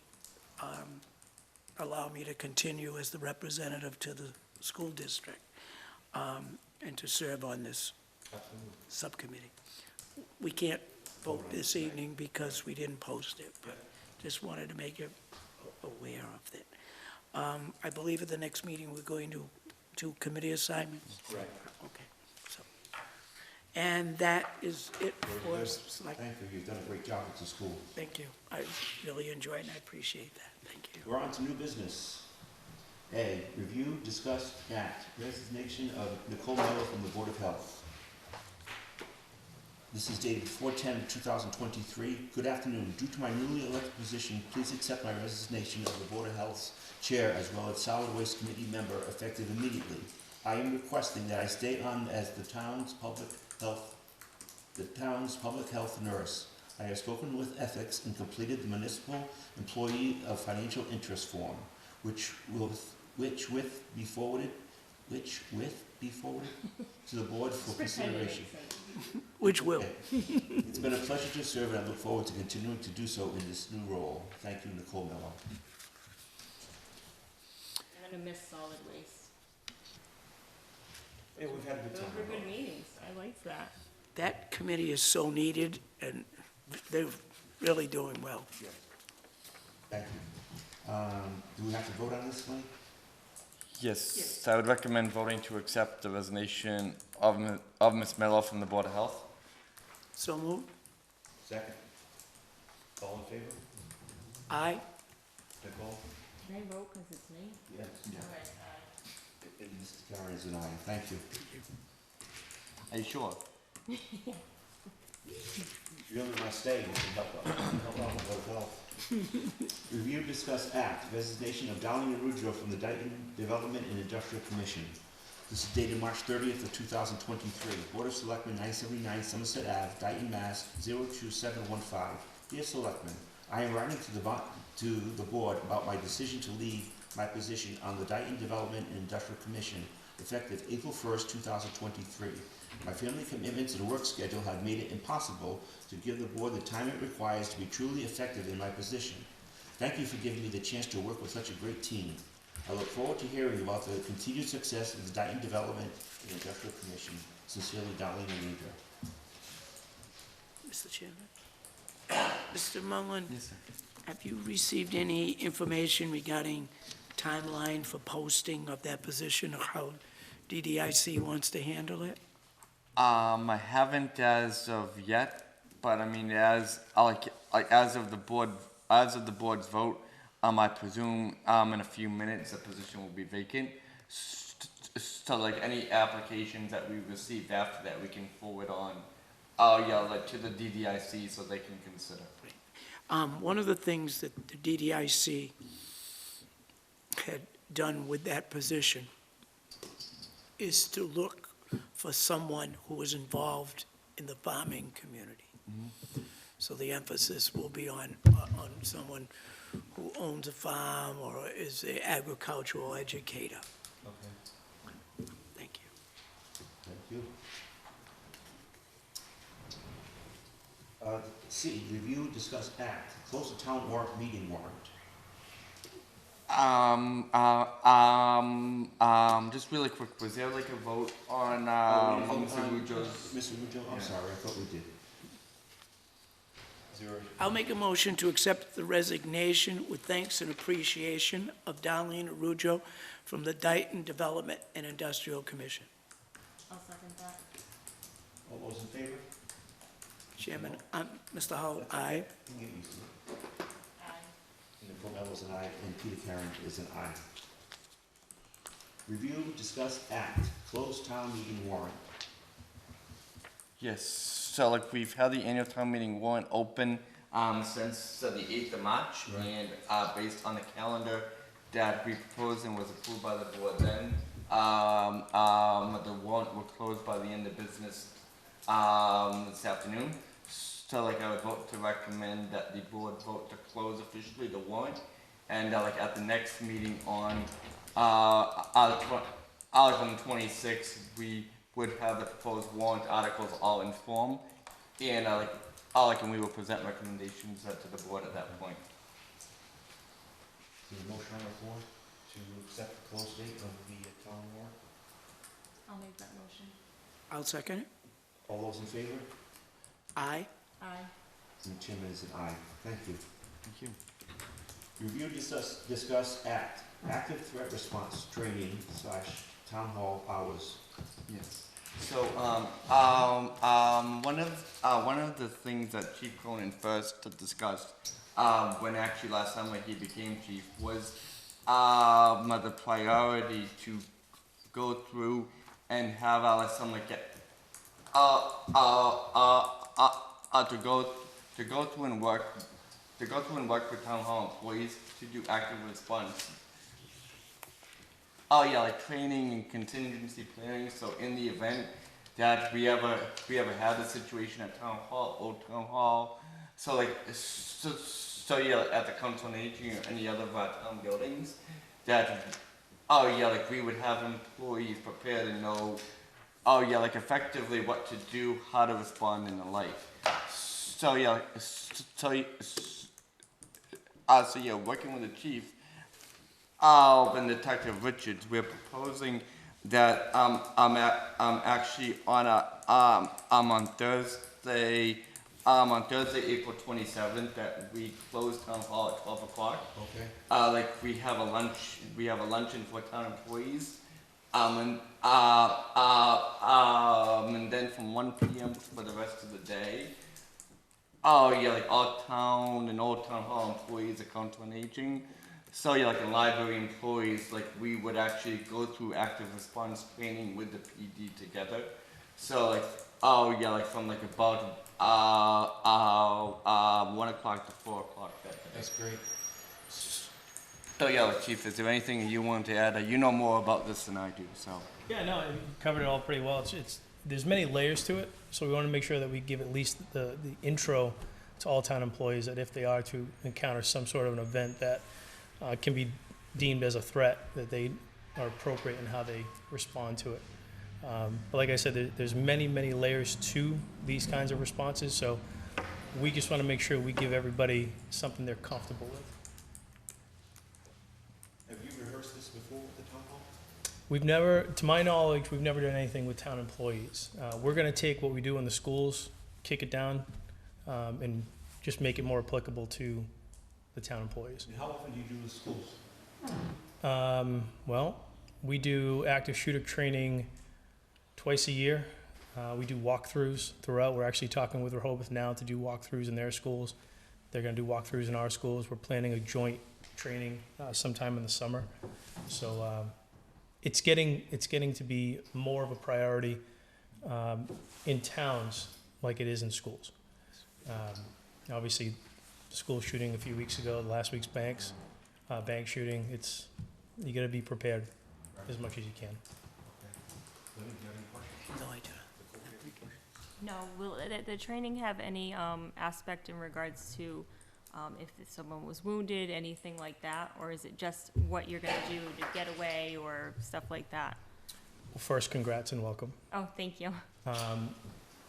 allow me to continue as the representative to the school district and to serve on this subcommittee. We can't vote this evening because we didn't post it, but just wanted to make you aware of it. I believe at the next meeting, we're going to do committee assignments? Correct. Okay, so, and that is it for select. Thank you, you've done a great job at the school. Thank you. I really enjoyed it, and I appreciate that. Thank you. We're on to new business. A, review, discuss, act, resignation of Nicole Mello from the Board of Health. This is dated 4/10/2023. Good afternoon. Due to my newly elected position, please accept my resignation of the Board of Health's chair as well as Solid Waste Committee member effective immediately. I am requesting that I stay on as the town's public health nurse. I have spoken with ethics and completed the municipal employee of financial interest form, which be forwarded to the board for consideration. Which will. Okay. It's been a pleasure to serve, and I look forward to continuing to do so in this new role. Thank you, Nicole Mello. I'm gonna miss solid waste. Yeah, we've had a good Those time. were good meetings. I liked that. That committee is so needed, and they're really doing well. Thank you. Do we have to vote on this one? Yes, I would recommend voting to accept the resignation of Ms. Mello from the Board of Health. So moved. Second. All in favor? Aye. Nicole? Can I vote because it's me? Yes. All right, And Mr. Karen is an aye. Thank you. Are you sure? If you really want to stay, you can help out with Board of Health. Review, discuss, act, resignation of Dowling and Rudrow from the Dayton Development and Industrial Commission. This is dated March 30th of 2023. Board of Selectmen, 979 Somerset Ave, Dayton, Mass. 02715. Dear Selectmen, I am writing to the board about my decision to leave my position on the Dayton Development and Industrial Commission effective April 1st, 2023. My family commitments and work schedule have made it impossible to give the board the time it requires to be truly effective in my position. Thank you for giving me the chance to work with such a great team. I look forward to hearing about the continued success of the Dayton Development and Industrial Commission. Sincerely, Dowling and Rudrow. Mr. Chairman? Mr. Mullen? Yes, sir. Have you received any information regarding timeline for posting of that position, or how DDIC wants to handle it? I haven't as of yet, but I mean, as of the board's vote, I presume, in a few minutes, the position will be vacant. So like any applications that we received after that, we can forward on, to the DDIC so they can consider. One of the things that the DDIC had done with that position is to look for someone who was involved in the farming community. So the emphasis will be on someone who owns a farm or is an agricultural educator. Okay, Thank you. thank you. C, review, discuss, act, close the town warrant meeting warrant. Just really quick, was there like a vote on, Mr. Rujo's? Mr. Rujo, I'm sorry, I thought we did. Is there a- I'll make a motion to accept the resignation with thanks and appreciation of Darlene Arujo from the Dayton Development and Industrial Commission. I'll second that. All those in favor? Chairman, Mr. Hull, aye. You can get used to it. And Nicole Mello's an aye, and Peter Karen is an aye. Review, discuss, act, close town meeting warrant. Yes, so like we've had the annual town meeting warrant open, since the 8th of March. Right. And, based on the calendar that we proposed and was approved by the board then, the warrant will close by the end of business, this afternoon. So like I would vote to recommend that the board vote to close officially the warrant. And like at the next meeting on, on the 26th, we would have the proposed warrant articles all in form. And and we will present recommendations to the board at that point. Is there a motion on the floor to accept the close date of the town warrant? I'll make that motion. I'll second it. All those in favor? Aye. Aye. And the chairman is an aye. Thank you. Thank you. Review, discuss, act, active threat response training / town hall hours. Yes. So, one of the things that Chief Cronin first discussed, when actually last time when he became chief, was the priority to go through and have someone get to go through and work with town hall employees to do active response. Like training and contingency planning, so in the event that we ever had a situation at old town hall, so at the council on aging or any other of our town buildings, that, we would have employees prepared and know, effectively what to do, how to respond and the like. Working with the chief, and Detective Richards, we're proposing that I'm actually on Thursday, April 27th, that we close town hall at 12 o'clock. Okay. We have a luncheon for town employees, and then from 1 p.m. for the rest of the day. All town and old town hall employees, at council on aging. So and library employees, we would actually go through active response training with the PD together. So from about 1 o'clock to 4 o'clock that day. That's great. So Chief, is there anything you want to add? You know more about this than I do, so. Yeah, no, you covered it all pretty well. There's many layers to it, so we want to make sure that we give at least the intro to all town employees, that if they are to encounter some sort of an event that can be deemed as a threat, that they are appropriate in how they respond to it. But like I said, there's many, many layers to these kinds of responses, so we just want to make sure we give everybody something they're comfortable with. Have you rehearsed this before with the town hall? We've never, to my knowledge, we've never done anything with town employees. We're going to take what we do in the schools, kick it down, and just make it more applicable to the town employees. And how often do you do the schools? Well, We do active shooter training twice a year. We do walkthroughs throughout. We're actually talking with Rehoboth now to do walkthroughs in their schools. They're going to do walkthroughs in our schools. We're planning a joint training sometime in the summer. So it's getting to be more of a priority in towns like it is in schools. Obviously, school shooting a few weeks ago, last week's bank shooting. You got to be prepared as much as you can. No, I do. No, will the training have any aspect in regards to if someone was wounded, anything like that? Or is it just what you're going to do to get away or stuff like that? Well, first, congrats and welcome. Oh, thank you.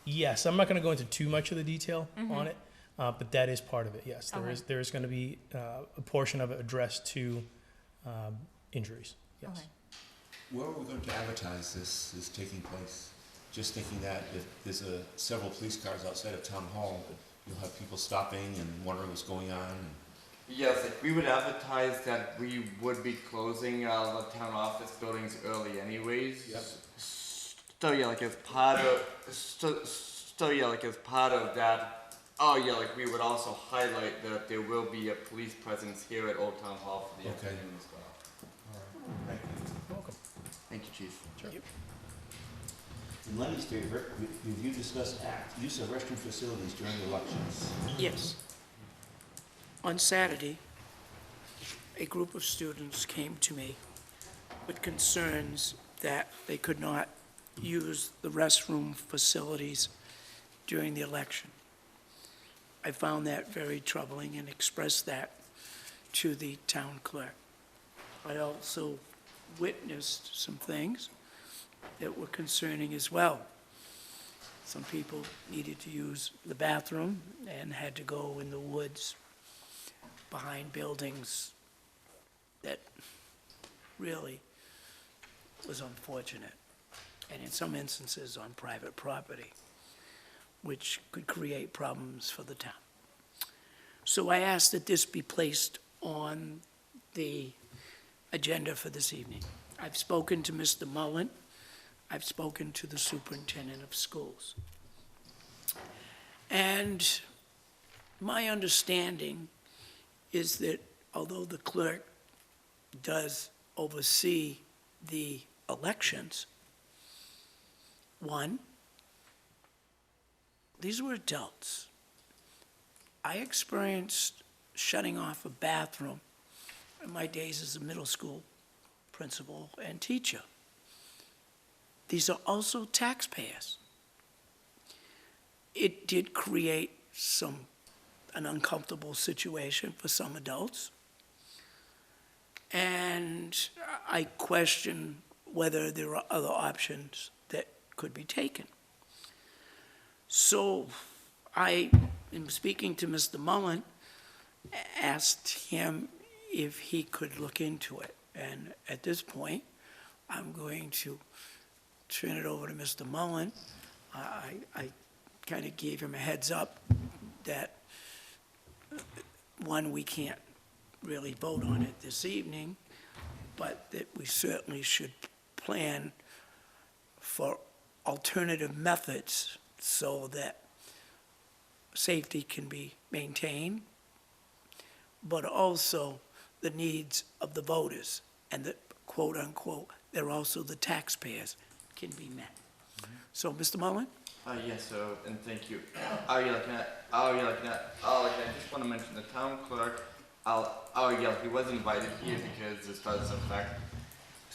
Yes, I'm not going to go into too much of the detail on it, but that is part of it. Yes, there is going to be a portion of it addressed to injuries. Yes. Okay. Where are we going to advertise this is taking place? Just thinking that if there's several police cars outside of Town Hall, you'll have people stopping and wondering what's going on. Yes, like we would advertise that we would be closing the town office buildings early anyways. Yep. So yeah, like as part of that, like we would also highlight that there will be a police presence here at Old Town Hall for the Okay. afternoon as well. Thank you. Welcome. Thank you, Chief. Sure. In Lenny's favor, review, discuss, act, use of restroom facilities during elections. Yes. On Saturday, a group of students came to me with concerns that they could not use the restroom facilities during the election. I found that very troubling and expressed that to the town clerk. I also witnessed some things that were concerning as well. Some people needed to use the bathroom and had to go in the woods behind buildings that really was unfortunate, and in some instances on private property, which could create problems for the town. So I asked that this be placed on the agenda for this evening. I've spoken to Mr. Mullen. I've spoken to the superintendent of schools. And my understanding is that although the clerk does oversee the elections, one, these were adults. I experienced shutting off a bathroom in my days as a middle school principal and teacher. These are also taxpayers. It did create an uncomfortable situation for some adults. And I question whether there are other options that could be taken. So I, in speaking to Mr. Mullen, asked him if he could look into it. And at this point, I'm going to turn it over to Mr. Mullen. I kind of gave him a heads up that, one, we can't really vote on it this evening, but that we certainly should plan for alternative methods so that safety can be maintained, but also the needs of the voters and the quote-unquote, they're also the taxpayers, can be met. So, Mr. Mullen? Yes, so, and thank you. I just want to mention the town clerk, he was invited here because this does affect,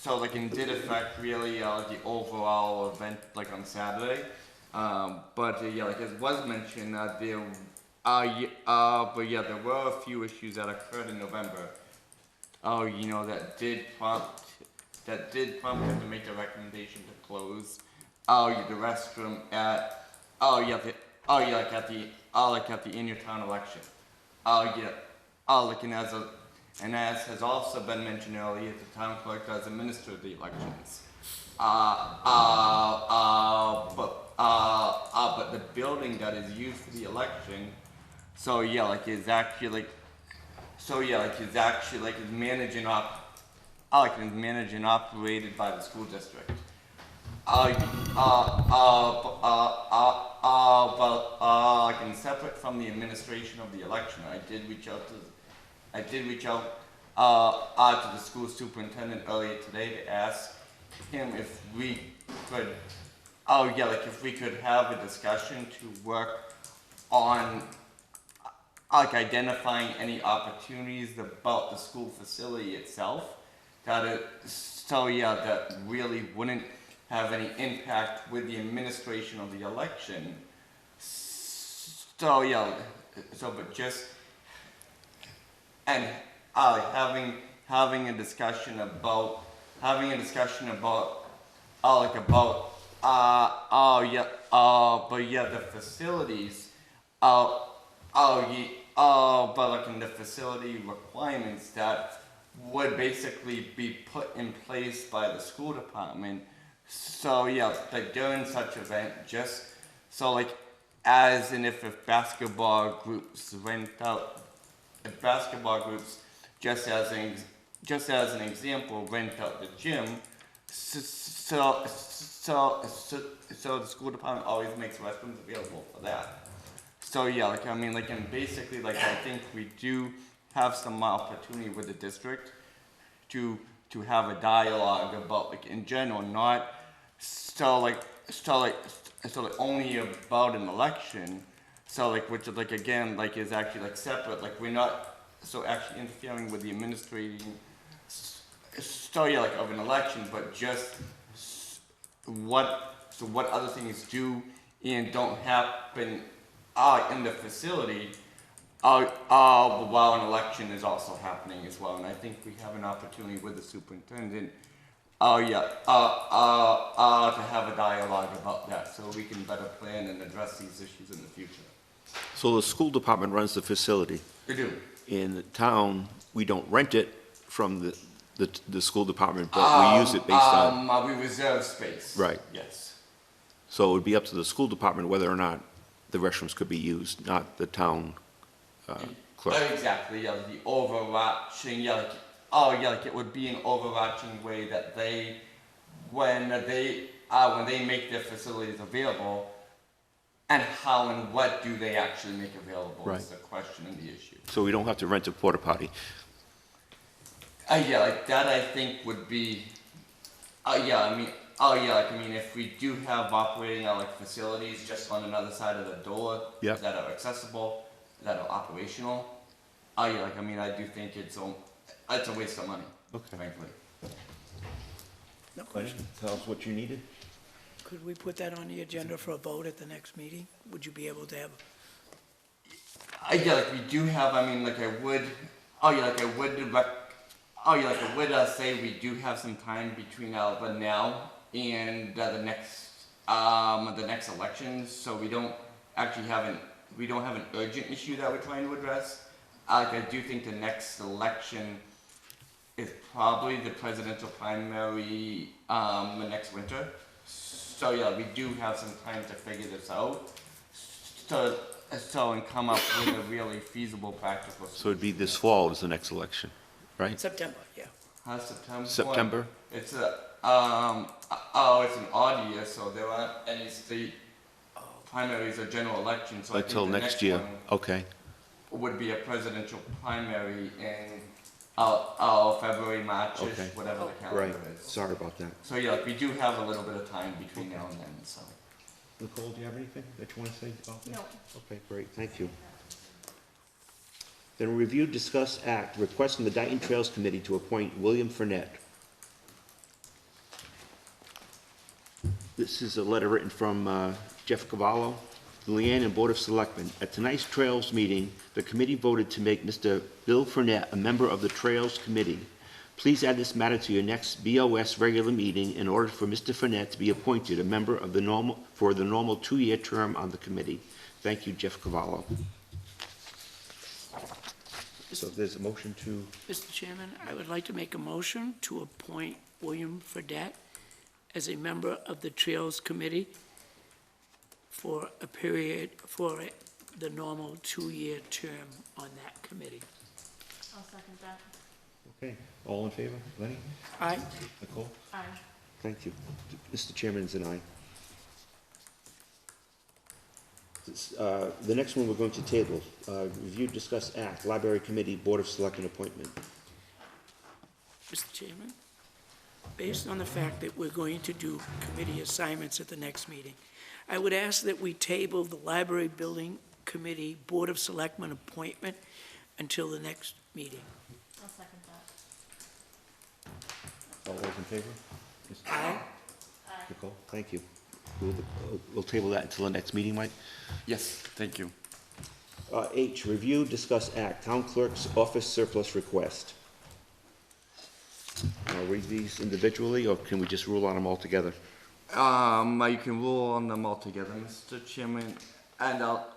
it did affect really, the overall event, on Saturday. But it was mentioned that there were a few issues that occurred in November. That did prompt him to make a recommendation to close. The restroom at the annual town election. And as has also been mentioned earlier, the town clerk does administer the elections. But the building that is used for the election, is managing like managed and operated by the school district. Like in separate from the administration of the election, I did reach out to the school superintendent earlier today to ask him if we could, if we could have a discussion to work on like identifying any opportunities about the school facility itself that really wouldn't have any impact with the administration of the election. But just and having a discussion about the facilities but like in the facility requirements that would basically be put in place by the school department. So like during such event, just so like as in if basketball groups just as an example rent out the gym, so the school department always makes restrooms available for that. So and basically I think we do have some opportunity with the district to have a dialogue about in general, not only about an election. Which again is actually separate. We're not actually interfering with the administrating of an election, but just what other things do and don't happen in the facility while an election is also happening as well. And I think we have an opportunity with the superintendent to have a dialogue about that so we can better plan and address these issues in the future. So the school department runs the facility. We do. In the town, we don't rent it from the school department, but we use it based on... we reserve space. Right. Yes. So it would be up to the school department whether or not the restrooms could be used, not the town clerk. Exactly, the overarching, it would be an overarching way that when they make their facilities available, and how and what do they actually make available is the question and the issue. So we don't have to rent a porta potty. That I think would be, if we do have operating facilities just on another side of the door that are accessible, that are operational, I do think it's a waste of money, frankly. No question. Tell us what you needed. Could we put that on the agenda for a vote at the next meeting? Would you be able to have? We do have, I would say we do have some time between now and the next elections, so we don't have an urgent issue that we're trying to address. I do think the next election is probably the presidential primary next winter. So we do have some time to figure this out. And come up with a really feasible, practical solution. So it'd be this fall is the next election, right? September, yeah. September. September? It's it's an odd year, so there aren't any state primaries or general elections. So Until next year, okay. Would be a presidential primary in February, March-ish, Okay. whatever the calendar is. Sorry about that. So we do have a little bit of time between now and then, so. Nicole, do you have anything that you want to say about that? No. Okay, great, thank you. Then review, discuss, act, requesting the Dayton Trails Committee to appoint William Fournette. This is a letter written from Jeff Cavallo, Leanne, and Board of Selectmen. At tonight's Trails meeting, the committee voted to make Mr. Bill Fournette a member of the Trails Committee. Please add this matter to your next BOS regular meeting in order for Mr. Fournette to be appointed a member of the normal 2-year term on the committee. Thank you, Jeff Cavallo. So there's a motion to... Mr. Chairman, I would like to make a motion to appoint William Fredette as a member of the Trails Committee for a period, for the normal 2-year term on that committee. I'll second that. Okay, all in favor? Lenny? Aye. Nicole? Aye. Thank you. Mr. Chairman is an aye. The next one we're going to table, review, discuss, act, Library Committee, Board of Selectmen appointment. Mr. Chairman, based on the fact that we're going to do committee assignments at the next meeting, I would ask that we table the Library Building Committee Board of Selectmen appointment until the next meeting. I'll second that. All those in favor? Mr. Aye. Nicole, thank you. We'll table that until the next meeting, Mike. Yes, thank you. H, review, discuss, act, Town Clerk's Office surplus request. Read these individually, or can we just rule on them all together? You can rule on them all together, Mr. Chairman, but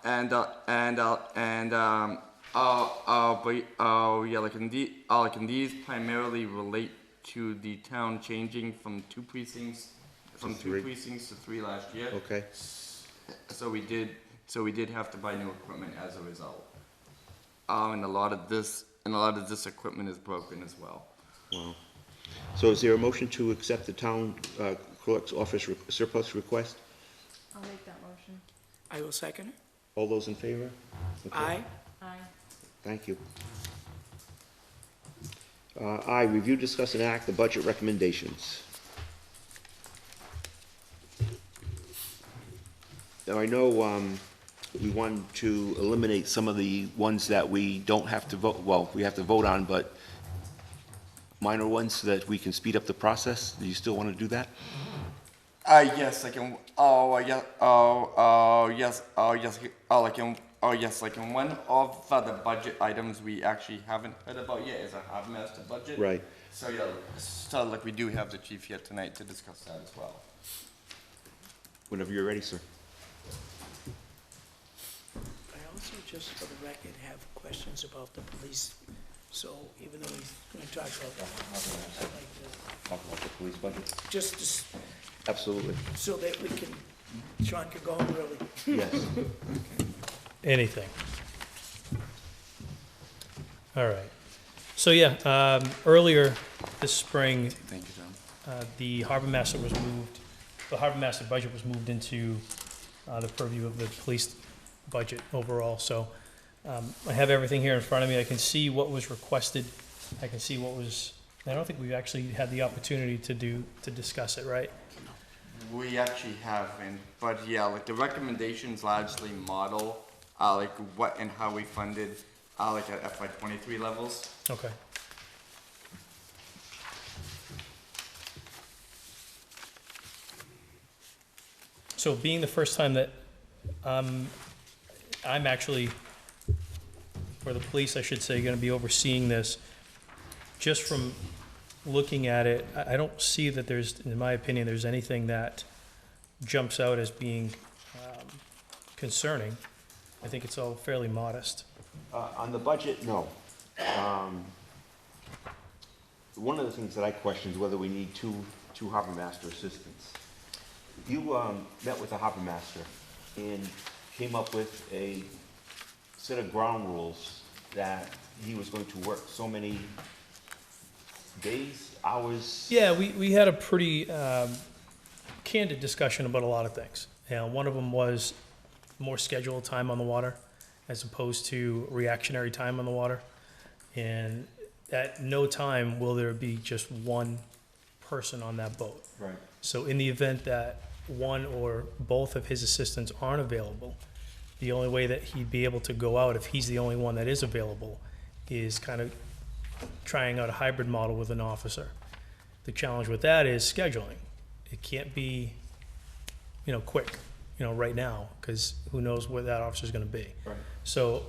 like in these primarily relate to the town changing from two precincts to three last year. Okay, So we did have to buy new equipment as a result. And a lot of this equipment is broken as well. wow. So is there a motion to accept the Town Clerk's Office surplus request? I'll make that motion. I will second it. All those in favor? Okay. Aye. Aye. Thank you. I, review, discuss, and act the budget recommendations. Now, I know we want to eliminate some of the ones that we don't have to vote, well, we have to vote on, but minor ones so that we can speed up the process. Do you still want to do that? Yes, I can. Yes, like in one of the budget items we actually haven't heard about yet is a harbor master budget. Right. So yeah, so like we do have the chief here tonight to discuss that as well. Whenever you're ready, sir. I also, just for the record, have questions about the police. So even though he's going to talk about that, I'd like Talk about the police budget? to, just Absolutely. so that we can, Sean can go home early. Yes. Anything. All right. So yeah, earlier this spring, Thank you, John. the harbor master was moved, the harbor master budget was moved into the purview of the police budget overall. So I have everything here in front of me. I can see what was requested. I can see what was, I don't think we've actually had the opportunity to discuss it, right? We actually haven't, but yeah, like the recommendations largely model like what and how we funded like at FY23 levels. Okay. So being the first time that I'm actually, or the police, I should say, gonna be overseeing this, just from looking at it, I don't see that there's, in my opinion, there's anything that jumps out as being concerning. I think it's all fairly modest. On the budget, no. One of the things that I question is whether we need two harbor master assistants. You met with the harbor master and came up with a set of ground rules that he was going to work so many days, hours. Yeah, we had a pretty candid discussion about a lot of things. One of them was more scheduled time on the water as opposed to reactionary time on the water. And at no time will there be just one person on that boat. Right. So in the event that one or both of his assistants aren't available, the only way that he'd be able to go out, if he's the only one that is available, is kind of trying out a hybrid model with an officer. The challenge with that is scheduling. It can't be, quick, right now, because who knows where that officer's gonna be. Right. So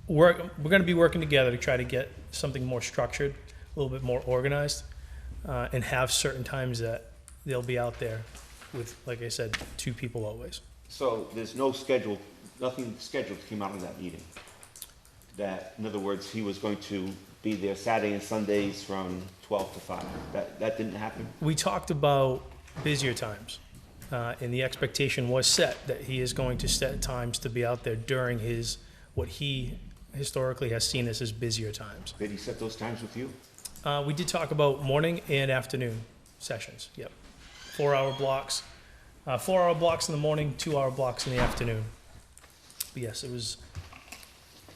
we're gonna be working together to try to get something more structured, a little bit more organized, and have certain times that they'll be out there with, like I said, two people always. So there's nothing scheduled came out of that meeting? That, in other words, he was going to be there Saturday and Sundays from 12 to 5. That didn't happen? We talked about busier times, and the expectation was set that he is going to set times to be out there during what he historically has seen as his busier times. Did he set those times with you? We did talk about morning and afternoon sessions, yep. 4-hour blocks. 4-hour blocks in the morning, 2-hour blocks in the afternoon. But yes, it was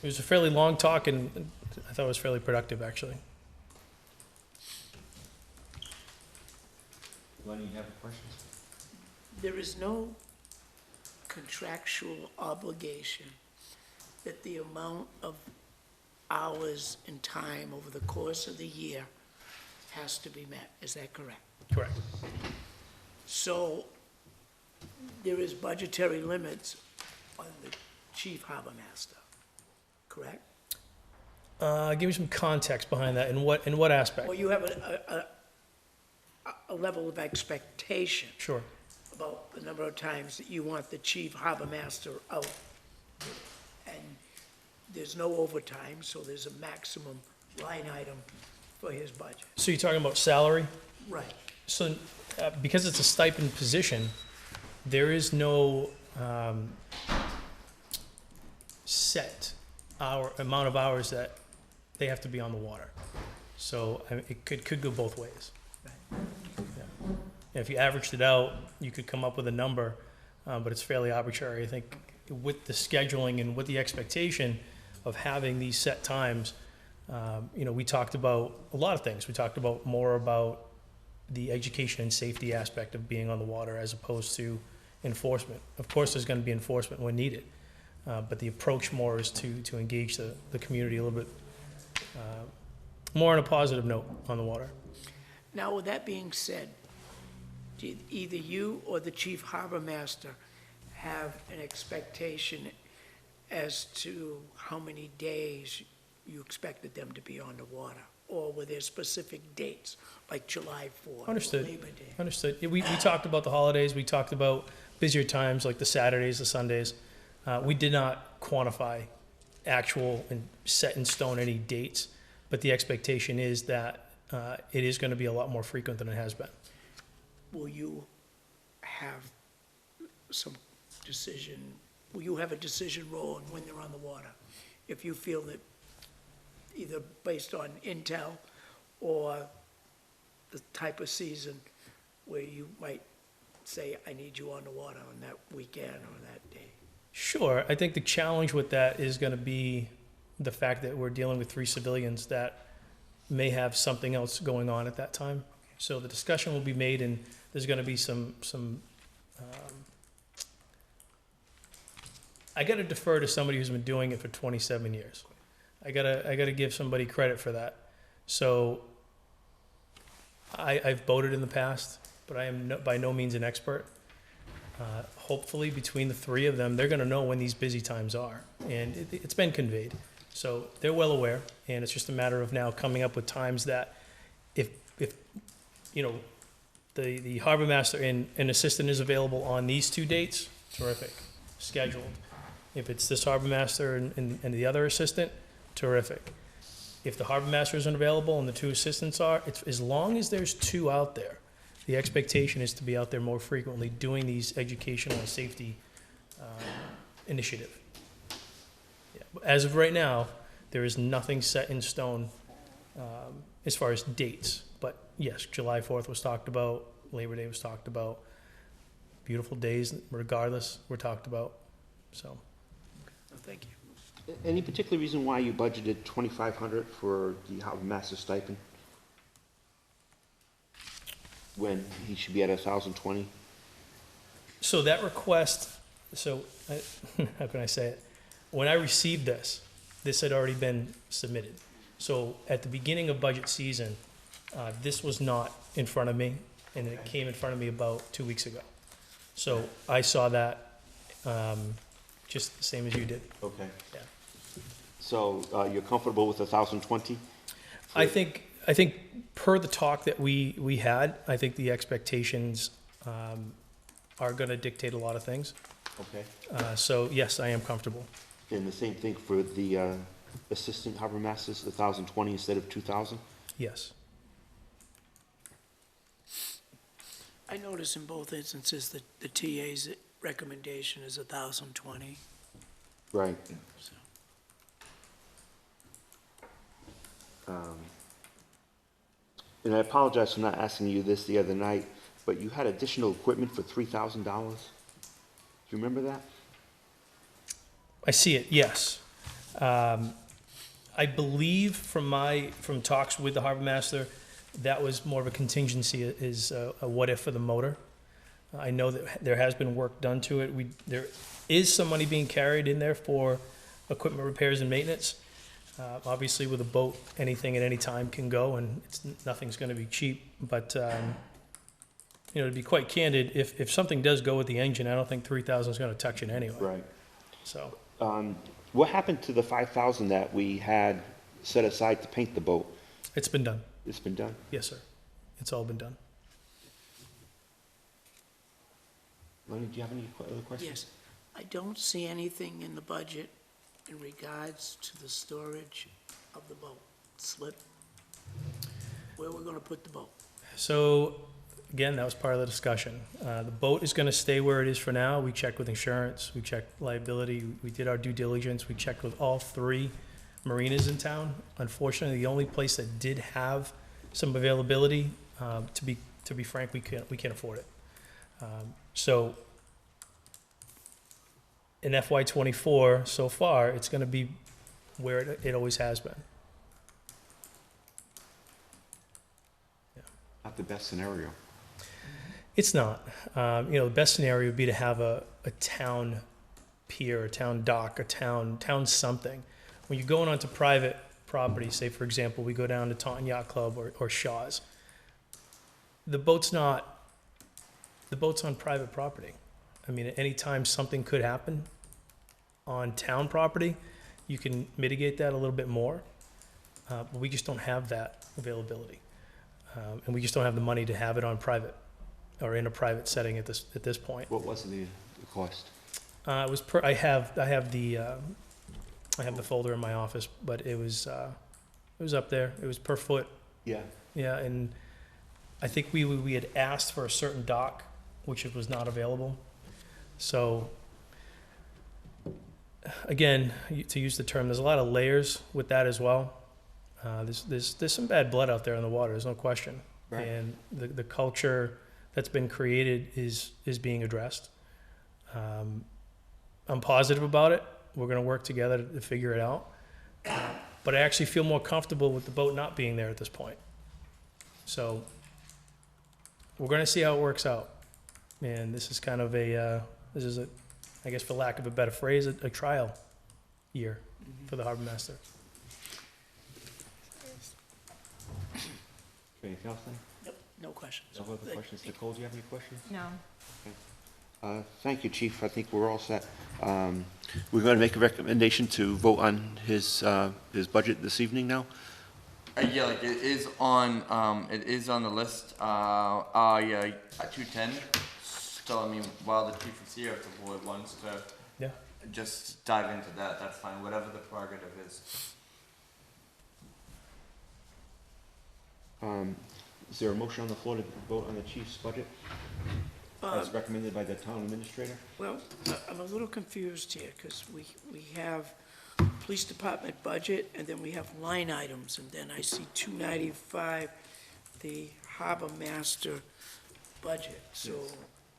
a fairly long talk, and I thought it was fairly productive, actually. Lenny, you have questions? There is no contractual obligation that the amount of hours and time over the course of the year has to be met. Is that correct? Correct. So there is budgetary limits on the chief harbor master, correct? Give me some context behind that. In what aspect? Or you have a level of expectation Sure. about the number of times that you want the chief harbor master out. And there's no overtime, so there's a maximum line item for his budget. So you're talking about salary? Right. So, because it's a stipend position, there is no set amount of hours that they have to be on the water. So I mean, it could go both ways. Yeah. If you averaged it out, you could come up with a number, but it's fairly arbitrary. I think with the scheduling and with the expectation of having these set times, we talked about a lot of things. We talked about more about the education and safety aspect of being on the water as opposed to enforcement. Of course, there's going to be enforcement when needed, but the approach more is to engage the community a little bit more on a positive note on the water. Now, with that being said, do either you or the chief harbor master have an expectation as to how many days you expected them to be on the water? Or were there specific dates, like July 4th or Understood. Labor Day? Understood. Yeah, we talked about the holidays. We talked about busier times like the Saturdays, the Sundays. We did not quantify actual and set in stone any dates, but the expectation is that it is going to be a lot more frequent than it has been. Will you have some decision, will you have a decision role in when they're on the water? If you feel that either based on intel or the type of season where you might say, I need you on the water on that weekend or that day? Sure. I think the challenge with that is going to be the fact that we're dealing with 3 civilians that may have something else going on at that time. So the discussion will be made, and there's going to be some I got to defer to somebody who's been doing it for 27 years. I gotta give somebody credit for that. So I've boated in the past, but I am by no means an expert. Hopefully, between the 3 of them, they're going to know when these busy times are, and it's been conveyed. So they're well aware, and it's just a matter of now coming up with times that, if the harbor master and an assistant is available on these 2 dates, terrific, scheduled. If it's this harbor master and the other assistant, terrific. If the harbor master isn't available and the 2 assistants are, it's as long as there's 2 out there. The expectation is to be out there more frequently doing these educational and safety initiative. Yeah. As of right now, there is nothing set in stone as far as dates. But yes, July 4th was talked about, Labor Day was talked about, beautiful days regardless were talked about. So, Thank you. Any particular reason why you budgeted $2,500 for the harbor master stipend? When he should be at 1,020? so that request, how can I say it? When I received this had already been submitted. So at the beginning of budget season, this was not in front of me, and it came in front of me about 2 weeks ago. So I saw that just the same as you did. Okay. Yeah. So you're comfortable with 1,020? I think per the talk that we had, I think the expectations are going to dictate a lot of things. Okay. So yes, I am comfortable. And the same thing for the assistant harbor masters, 1,020 instead of 2,000? Yes. I notice in both instances that the TA's recommendation is 1,020. Right. So. and I apologize for not asking you this the other night, but you had additional equipment for $3,000? Do you remember that? I see it, yes. I believe from talks with the harbor master, that was more of a contingency, is a what if for the motor. I know that there has been work done to it. There is some money being carried in there for equipment repairs and maintenance. Obviously, with a boat, anything at any time can go, and nothing's going to be cheap. But to be quite candid, if something does go with the engine, I don't think 3,000 is going to touch it anyway. Right. So What happened to the 5,000 that we had set aside to paint the boat? it's been done. It's been done? Yes, sir. It's all been done. Lenny, do you have any other questions? Yes, I don't see anything in the budget in regards to the storage of the boat slip. Where we're gonna put the boat? So, again, that was part of the discussion. The boat is gonna stay where it is for now. We checked with insurance, we checked liability, we did our due diligence, we checked with all 3 marinas in town. Unfortunately, the only place that did have some availability, to be frank, we can't afford it. So, in FY '24, so far, it's gonna be where it always has been. Not the best scenario. It's not. The best scenario would be to have a town pier, a town dock, a town something. When you're going onto private property, say for example, we go down to Taunton Yacht Club or Shaw's, the boat's on private property. I mean, at any time something could happen on town property, you can mitigate that a little bit more, but we just don't have that availability. And we just don't have the money to have it on private or in a private setting at this point. What was the cost? It was I have the folder in my office, but it was up there. It was per foot. Yeah. Yeah, and I think we had asked for a certain dock, which it was not available. So again, to use the term, there's a lot of layers with that as well. There's some bad blood out there in the water. There's no question. Right. And the culture that's been created is being addressed. I'm positive about it. We're going to work together to figure it out. But I actually feel more comfortable with the boat not being there at this point. So we're going to see how it works out. And this is kind of I guess for lack of a better phrase, a trial year for the harbor master. Anything else then? Nope, no questions. No other questions? Nicole, do you have any questions? No. Thank you, Chief. I think we're all set. We're going to make a recommendation to vote on his budget this evening now. Yeah, like it is on the list. Yeah, at 210. So I mean, while the chief is here, if the board wants to just dive into that, that's fine. Whatever the prerogative is. Is there a motion on the floor to vote on the chief's budget as recommended by the town administrator? Well, I'm a little confused here, because we have police department budget, and then we have line items, and then I see 295, the harbor master budget. So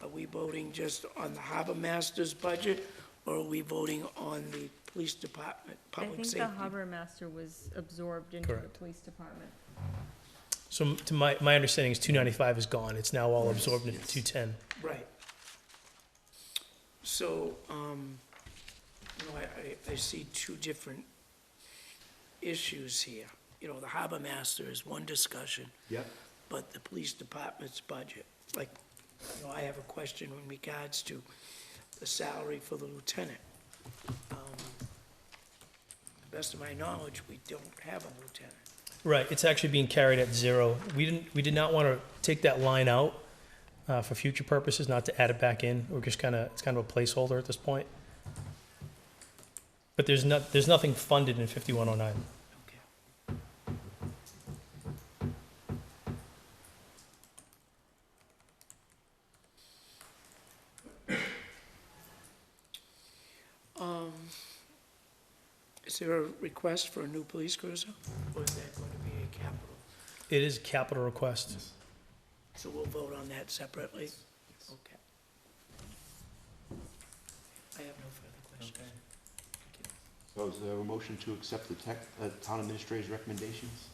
are we voting just on the harbor master's budget, or are we voting on the police department, I public think safety? the harbor master was absorbed into the Correct. police department. So to my understanding is 295 is gone. It's now all absorbed into 210. Right. So, I see 2 different issues here. The harbor master is one discussion, Yep. but the police department's budget. Like, I have a question in regards to the salary for the lieutenant. To the best of my knowledge, we don't have a lieutenant. Right, it's actually being carried at 0. We did not want to take that line out for future purposes, not to add it back in. We're just it's kind of a placeholder at this point. But there's nothing funded in 5109. Okay. Is there a request for a new police cruiser, or is that going to be a capital It is a capital request. So we'll vote on that separately? Okay. I have no further questions. So is there a motion to accept the town administrator's recommendations?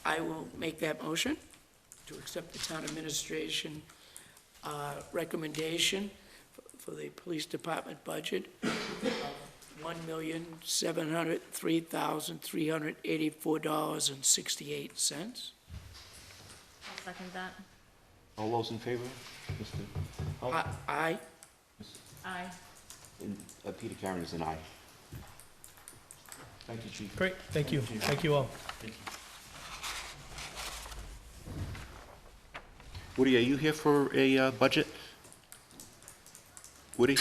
I will make that motion to accept the town administration recommendation for the police department budget of $1,703,384.68. I'll second that. All those in favor? Mr. Hull? Aye. Aye. And Peter Karen is an aye. Thank you, Chief. Great, thank you. Thank you all. Woody, are you here for a budget? Woody,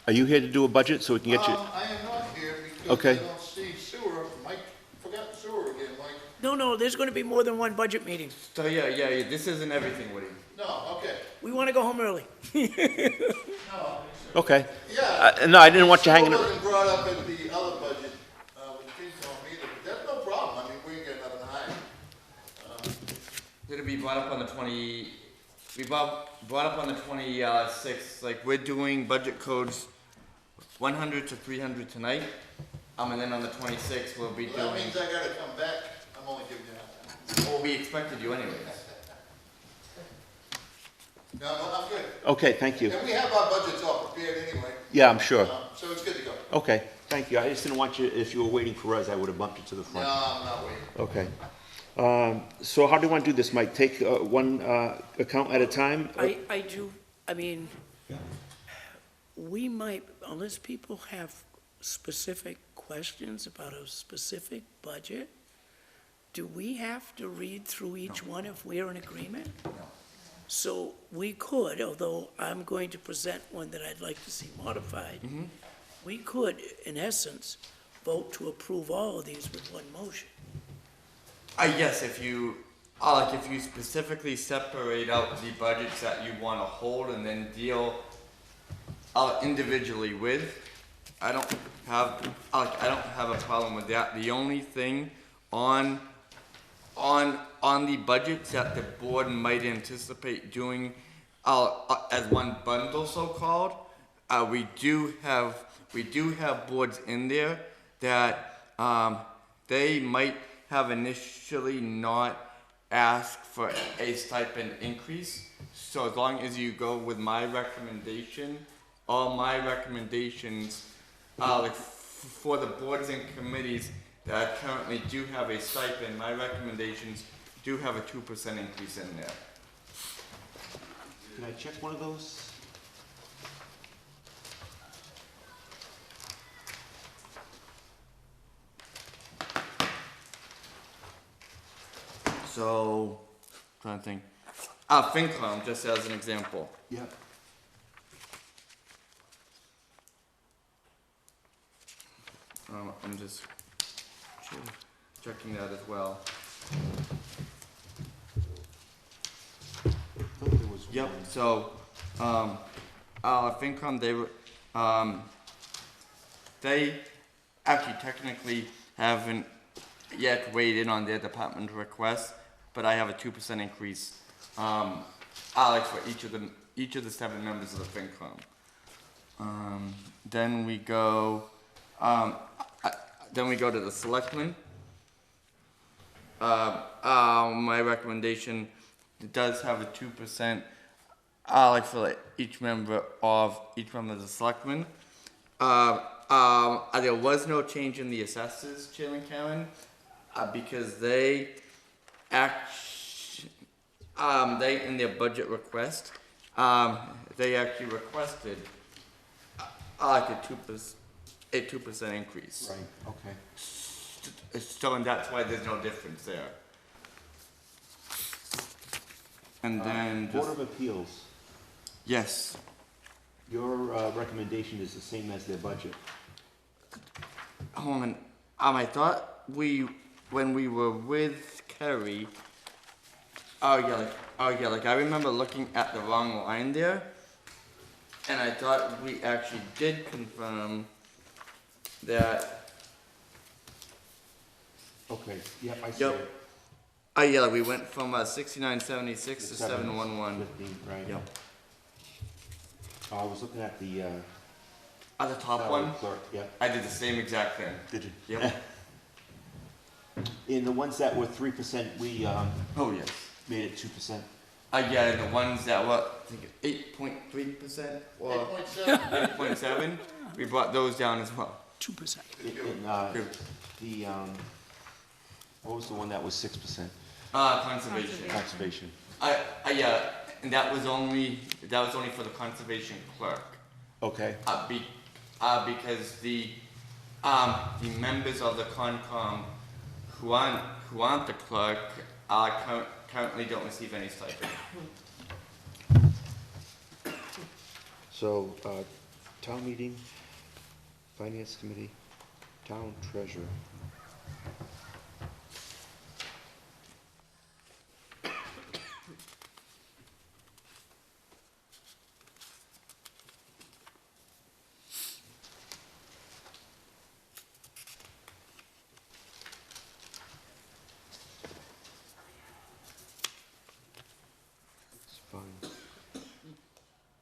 are you here to do a budget so we can get you? I am not here because Okay. I don't see sewer. Mike, forgot sewer again, Mike. No, there's going to be more than one budget meeting. So yeah, this isn't everything, Woody. No, okay. We want to go home early. No, Okay. yeah. No, I didn't want you hanging. Sewer wasn't brought up in the other budget, with FinCom either, but that's no problem. I mean, we ain't got nothing to hide. It'll be brought up on the brought up on the 26th. Like, we're doing budget codes 100 to 300 tonight. And then on the 26th, we'll be Well, that doing, means I gotta come back. I'm only giving you that. well, we expected you anyways. No, I'm good. Okay, thank you. And we have our budgets all prepared anyway, Yeah, I'm sure. so it's good to go. Okay, thank you. I just didn't want you, if you were waiting for us, I would have bumped you to the No, front. I'm not waiting. Okay. So how do you want to do this, Mike? Take one account at a time? I do, I mean, we might, unless people have specific questions about a specific budget, do we have to read through each one if we're in agreement? No. So we could, although I'm going to present one that I'd like to see modified, we could, in essence, vote to approve all of these with one motion. Yes, if you, like, if you specifically separate out the budgets that you want to hold and then deal individually with, I don't have a problem with that. The only thing on the budgets that the board might anticipate doing as one bundle, so-called, we do have boards in there that they might have initially not asked for a stipend increase. So as long as you go with my recommendation, all my recommendations, like for the boards and committees that currently do have a stipend, my recommendations do have a 2% increase in there. Can I check one of those? So, trying to think. FinCom, just as an example. Yeah. I'm just checking that as well. Yep, so, FinCom, they actually technically haven't yet weighed in on their department request, but I have a 2% increase, Alex, for each of the 7 members of the FinCom. Then we go to the Selectmen. My recommendation does have a 2%, like for each member of the Selectmen. There was no change in the assessors, Chairman Karen, because they in their budget request, they actually requested like a 2% increase. Right, okay. So, and that's why there's no difference there. And then Board of Appeals, yes, your recommendation is the same as their budget. hold on. I thought when we were with Kerry, like I remember looking at the wrong line there, and I thought we actually did confirm that. Okay, yep, I see Yep. it. Yeah, we went from 6976 to 711. 15, right? Yep. I was looking at the, At the top salary one, clerk, yep. I did the same exact thing. Did you? Yep. In the ones that were 3%, we, Oh, yes. made it 2%. Yeah, and the ones that were, I think, 8.3% or 8.7, we brought those down as well. 2%. In, the, what was the one that was 6%? Conservation. Conservation. Yeah, and that was only for the conservation clerk. Okay. Because the members of the Concom who aren't the clerk currently don't receive any stipend. So, town meeting, finance committee, town treasurer. It's fine.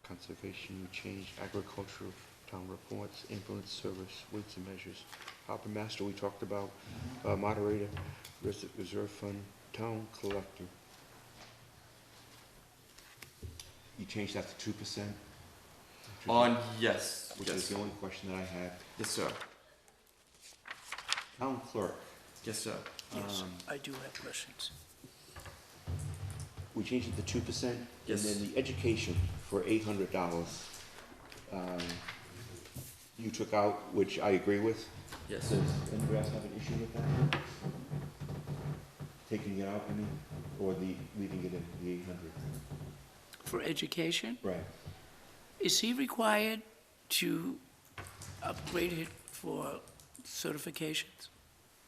Conservation, we changed agricultural, town reports, ambulance service, weights and measures. Harbor master, we talked about, moderator, reserve fund, town collector. You changed that to 2%? Yes. Which is the only question that I had. Yes, sir. Town clerk, Yes, sir. Yes, I do have questions. we changed it to 2%? Yes. And then the education for $800, you took out, which I agree with. Yes. Does anybody else have an issue with that? Taking it out, I mean, or leaving it at the 800? For education, Right. is he required to upgrade it for certifications?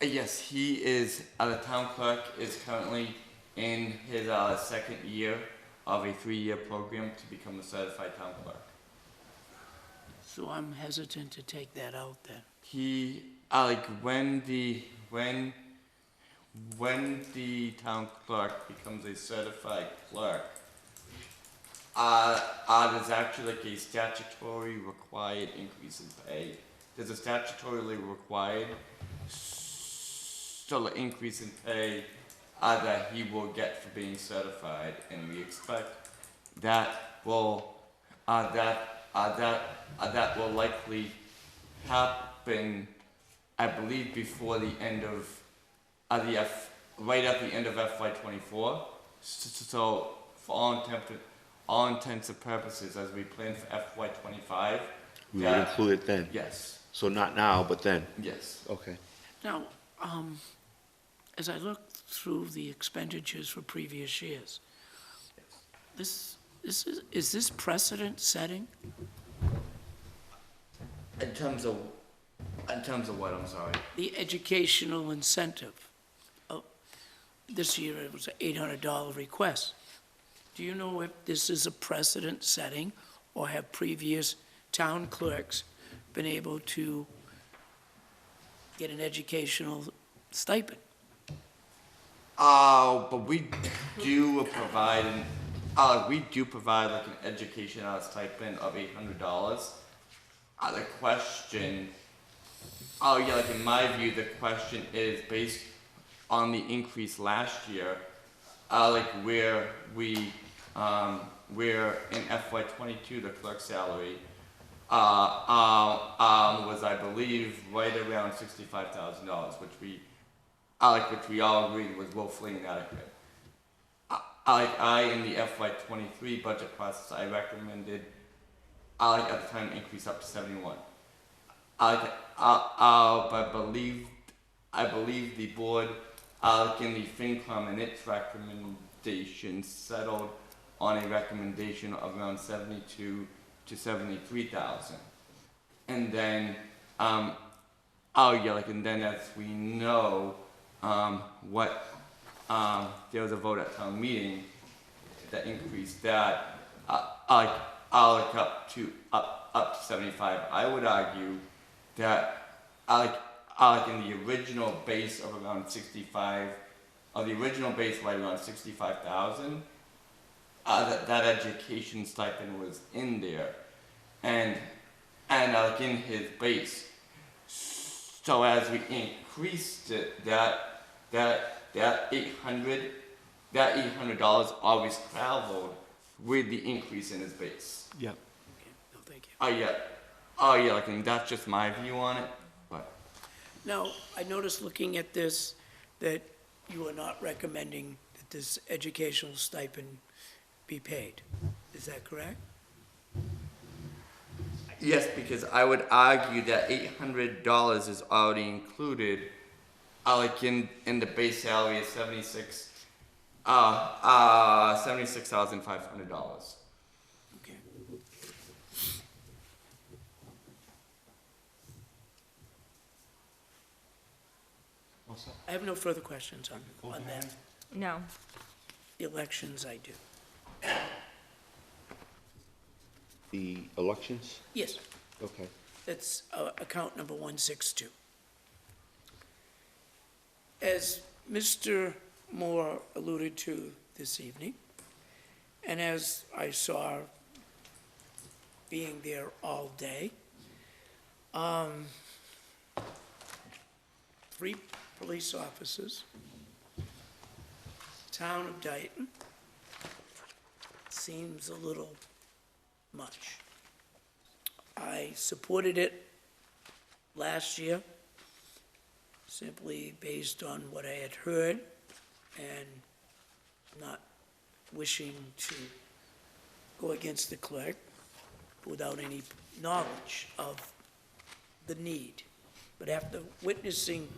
Yes, he is. The town clerk is currently in his second year of a 3-year program to become a certified town clerk. So I'm hesitant to take that out then. He like when the town clerk becomes a certified clerk, there's actually like a statutory required increase in pay. There's a statutorily required still an increase in pay that he will get for being certified, and we expect that will that will likely happen, I believe, before the end of right at the end of FY24. So for all intents and purposes, as we plan for FY25, We would include it then? yes, So not now, but then? yes. Okay. Now, as I look through the expenditures for previous years, is this precedent setting? In terms of what? I'm sorry. The educational incentive. This year it was an $800 request. Do you know if this is a precedent setting, or have previous town clerks been able to get an educational stipend? But we do provide like an education stipend of $800. The question, like in my view, the question is based on the increase last year, like where in FY22 the clerk salary was, I believe, right around $65,000, which we all agreed was woefully inadequate. In the FY23 budget process, I recommended, at the time, increase up to 71. But I believe the board, in the FinCom and its recommendation settled on a recommendation of around 72 to 73,000. And then, and then as we know, there was a vote at town meeting that increased that, up to 75. I would argue that, in the original base of around 65, the original base right around 65,000. That education stipend was in there, and like in his base. So as we increased it, that $800 always traveled with the increase in his base. Yep. Okay, no, thank you. Oh yeah, like, and that's just my view on it, but. Now, I noticed looking at this that you are not recommending that this educational stipend be paid. Is that correct? Yes, because I would argue that $800 is already included, like in the base salary of $76,500. Okay. I have no further questions on that. No. The elections, I do. The elections? Yes, Okay. that's account number 162. As Mr. Moore alluded to this evening, and as I saw being there all day, 3 police officers, town of Dayton, seems a little much. I supported it last year, simply based on what I had heard and not wishing to go against the clerk without any knowledge of the need. But after witnessing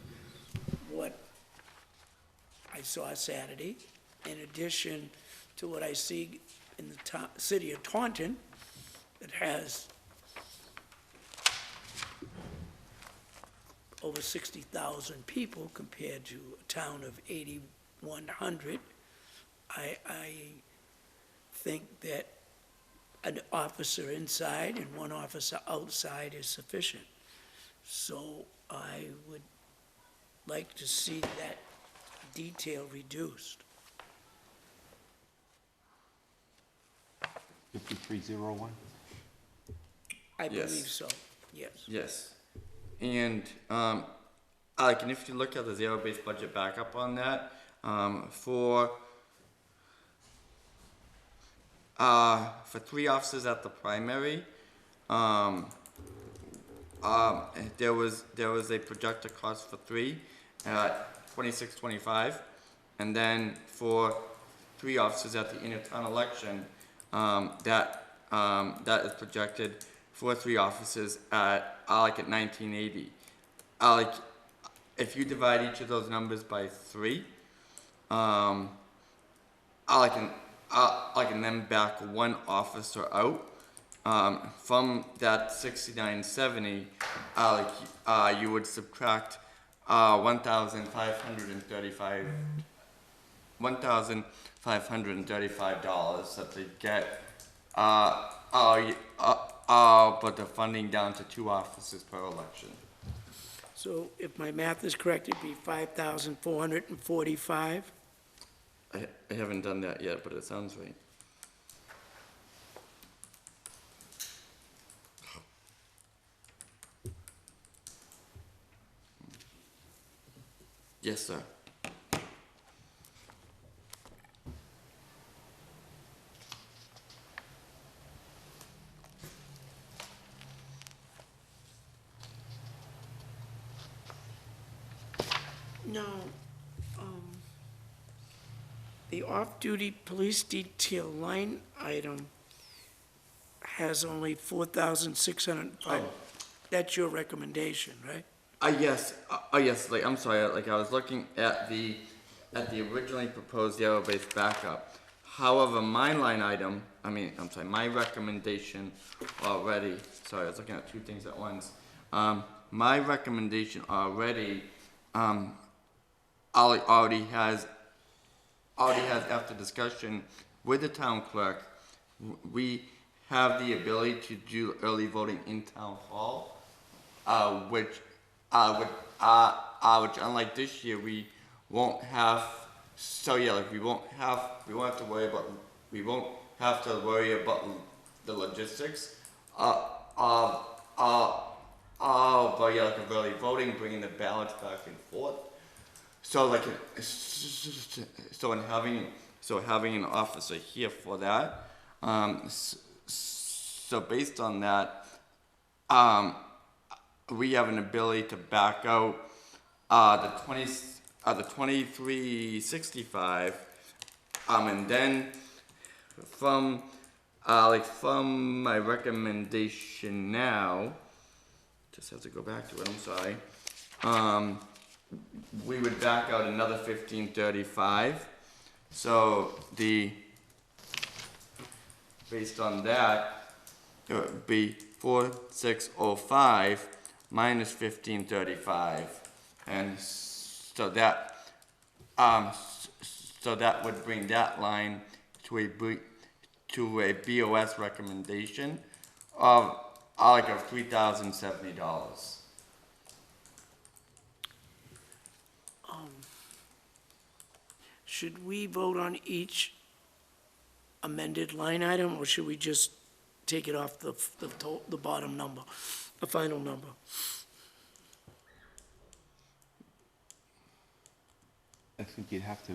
what I saw Saturday, in addition to what I see in the city of Taunton, that has over 60,000 people compared to a town of 8,100, I think that an officer inside and 1 officer outside is sufficient. So I would like to see that detail reduced. 5301? I Yes. believe so, yes. Yes, and Alec, and if you look at the zero-based budget backup on that, for 3 officers at the primary, there was a projected cost for 3 at $26.25, and then for 3 officers at the intertown election, that is projected for 3 officers at $19.80. Like, if you divide each of those numbers by 3, I can then back 1 officer out. From that 69.70, you would subtract $1,535 that they get. But the funding down to 2 officers per election. So if my math is correct, it'd be 5,445? I haven't done that yet, but it sounds right. Yes, sir. No, the off-duty police detail line item has only 4,605. That's your recommendation, right? Yes, like, I'm sorry, like, I was looking at the originally proposed zero-based backup. However, my line item, my recommendation already, sorry, I was looking at 2 things at once. My recommendation already, already has, after discussion with the town clerk, we have the ability to do early voting in town hall, which unlike this year, we won't have so yeah, like we won't have to worry about the logistics. But yeah, like of early voting, bringing the ballots back and forth. So like, having an officer here for that. So based on that, we have an ability to back out the 2365, and then from my recommendation now, just have to go back to it. I'm sorry. We would back out another 1535. So based on that, it would be 4605 minus 1535, and so that would bring that line to a BOS recommendation of $3,070. Should we vote on each amended line item, or should we just take it off the bottom number, the final number? I think you'd have to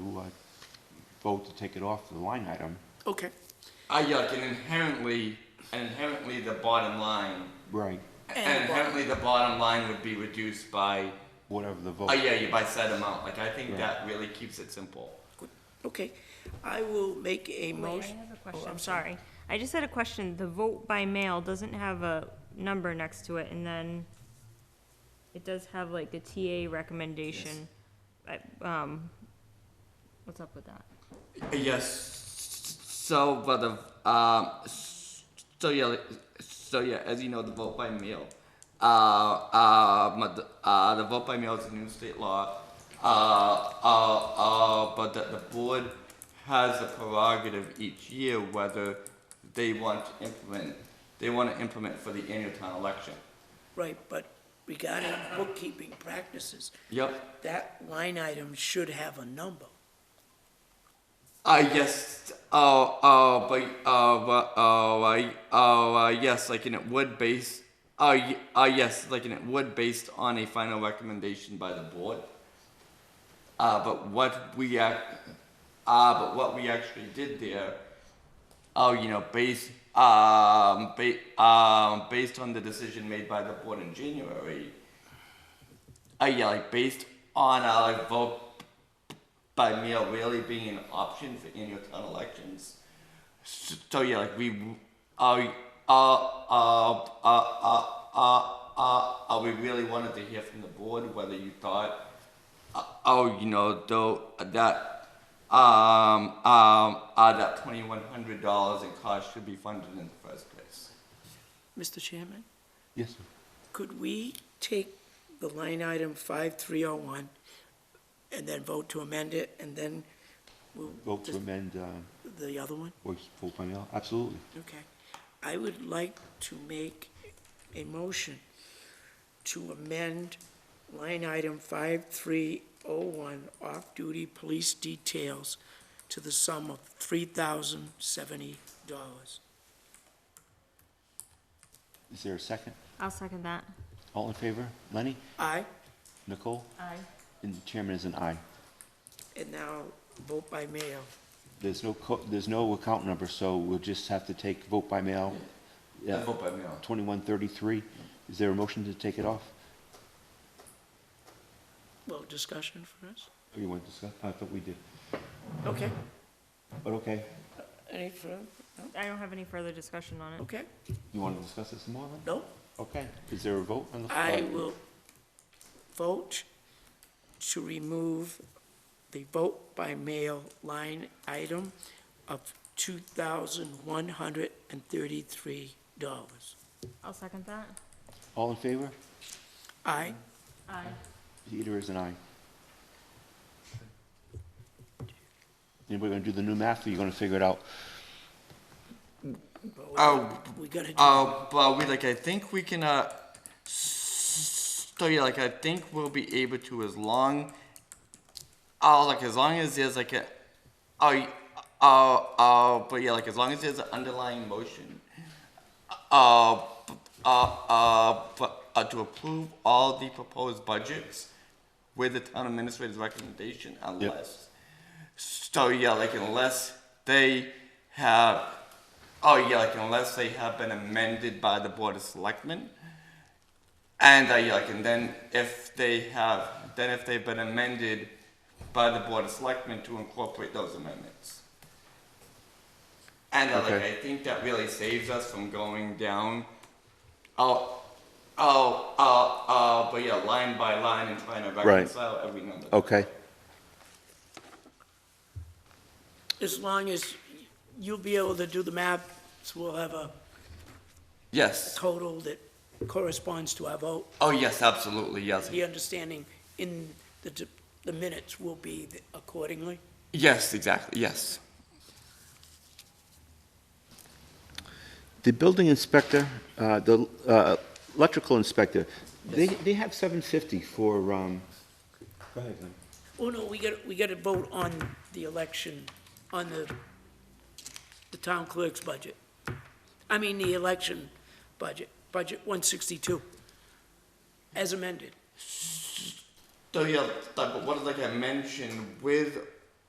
vote to take it off the line item. Okay, Yeah, and inherently the bottom line, Right. and inherently the bottom line would be reduced by, Whatever the vote. by said amount. Like, I think that really keeps it simple. okay. I will make a Wait, I motion. have a Oh, question, I'm sorry. I just had a question. The vote by mail doesn't have a number next to it, and then it does have like the TA recommendation. What's up with that? Yes. So, but so yeah, as you know, the vote by mail. The vote by mail is a new state law. But the board has the prerogative each year whether they want to implement for the annual town election. Right, but regarding bookkeeping practices, Yep. that line item should have a number. Yes. Yes. Like, and it would base. Yes. Like, and it would based on a final recommendation by the board. But what we actually did there, based on the decision made by the board in January. Based on our vote by mail really being an option for annual town elections. So yeah, like we really wanted to hear from the board whether you thought, that $2,100 in cost should be funded in the first place. Mr. Chairman, Yes, sir. could we take the line item 5301 and then vote to amend it, and then we'll... Vote to amend, The other one? vote by mail, absolutely. Okay. I would like to make a motion to amend line item 5301, off-duty police details, to the sum of $3,070. Is there a second? I'll second that. All in favor? Lenny? Aye, Nicole? Aye. And the chairman is an aye. and now vote by mail. There's no account number, so we'll just have to take vote by mail. Yeah, Vote by mail. 2133. Is there a motion to take it off? Well, discussion first? Or you want to discuss? I thought we did. Okay. But okay. Any further? I don't have any further discussion on it. Okay. You want to discuss this more then? No? Okay. Is there a vote on the? I will vote to remove the vote by mail line item of $2,133. I'll second that. All in favor? Aye. Aye. Peter is an aye. Anybody gonna do the new math, or you gonna figure it out? We gotta do, But I think we can, so yeah, I think we'll be able to, as long like as long as there's like a, but yeah, like as long as there's an underlying motion, to approve all the proposed budgets with the town administrator's recommendation, unless, so yeah, like unless they have, unless they have been amended by the Board of Selectmen, and and then if they've been amended by the Board of Selectmen to incorporate those amendments. And Okay. I think that really saves us from going down, but yeah, line by line and trying to reconcile every number. Okay. As long as you'll be able to do the math, so we'll have a Yes. total that corresponds to our vote. Oh, yes, absolutely, yes. The understanding in the minutes will be accordingly. Yes, exactly, yes. The building inspector, the electrical inspector, they have 750 for, go ahead, Glenn. Oh, no, we got to vote on the election, on the town clerk's budget. I mean, the election budget 162, as amended. So yeah, but what like I mentioned, with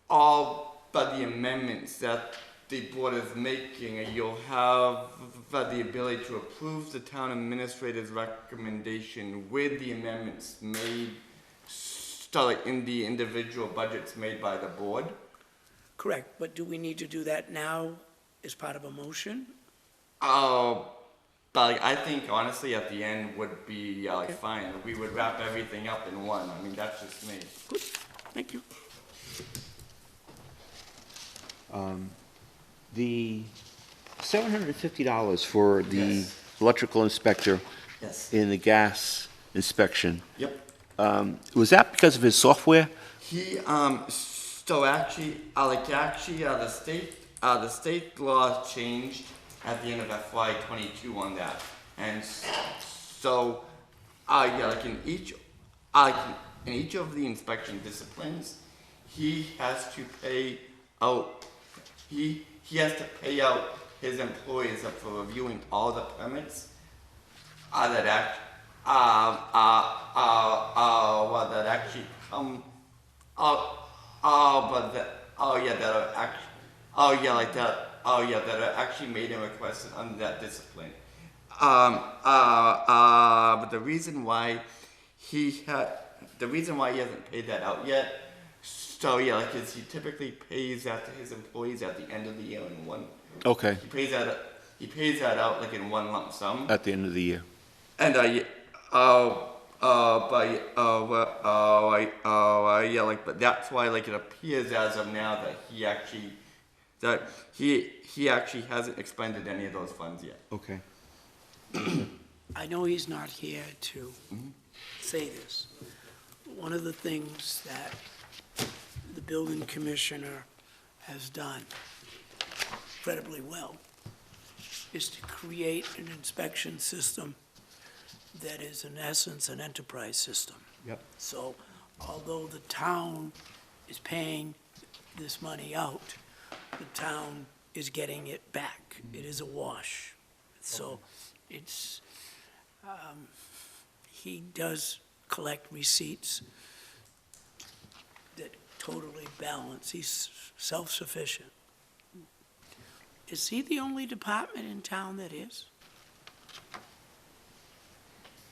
all but the amendments that the board is making, you'll have the ability to approve the town administrator's recommendation with the amendments made, so like in the individual budgets made by the board. Correct, but do we need to do that now as part of a motion? But like, I think honestly at the end would be fine. We would wrap everything up in one. I mean, that's just me. Good, thank you. The $750 for the Yes. electrical inspector Yes. in the gas inspection, Yep. was that because of his software? He so actually the state law changed at the end of FY22 on that, and so like in each of the inspection disciplines, he has to pay out he has to pay out his employees for reviewing all the permits that actually come that are actually made and requested under that discipline. But the reason why he hasn't paid that out yet, so yeah, like is he typically pays that to his employees at the end of the year in one. Okay, He pays that out like in one lump sum. at the end of the year. And but that's why like it appears as of now that he actually hasn't expended any of those funds yet. Okay. I know he's not here to say this. One of the things that the building commissioner has done incredibly well is to create an inspection system that is in essence an enterprise system. Yep. So although the town is paying this money out, the town is getting it back. It is a wash. So it's, he does collect receipts that totally balance. He's self-sufficient. Is he the only department in town that is?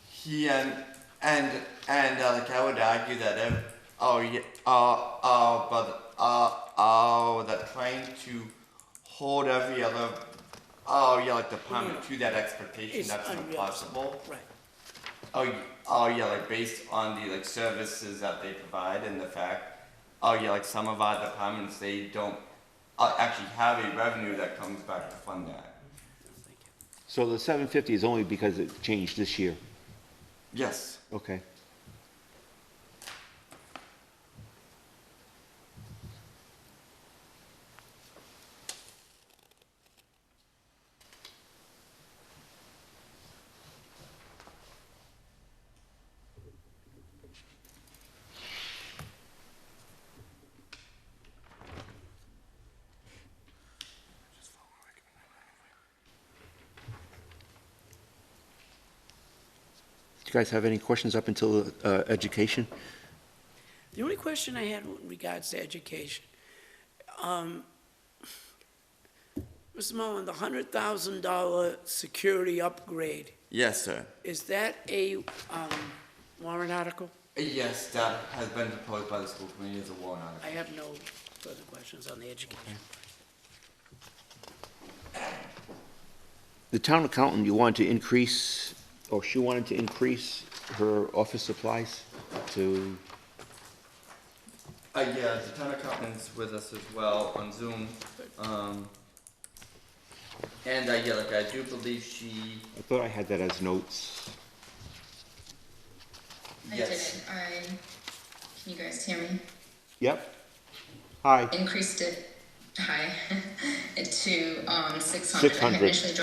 He like I would argue that that trying to hold every other department to that expectation, It's that's unrealistic. impossible. Right. Like based on the like services that they provide and the fact like some of our departments, they don't actually have a revenue that comes back to fund that. So the 750 is only because it changed this year? Yes. Okay. guys have any questions up until education? The only question I had in regards to education, Mr. Mullen, the $100,000 security upgrade, Yes, sir. is that a warrant article? Yes, that has been proposed by the school committee as a warrant article. I have no further questions on the education. The town accountant, you wanted to increase, or she wanted to increase her office supplies to, Yeah, the town accountant's with us as well on Zoom. And yeah, like I do believe she. I thought I had that as notes. Yes. Can you guys hear me? Yep. Hi. Increased it, hi, it to 600. 600.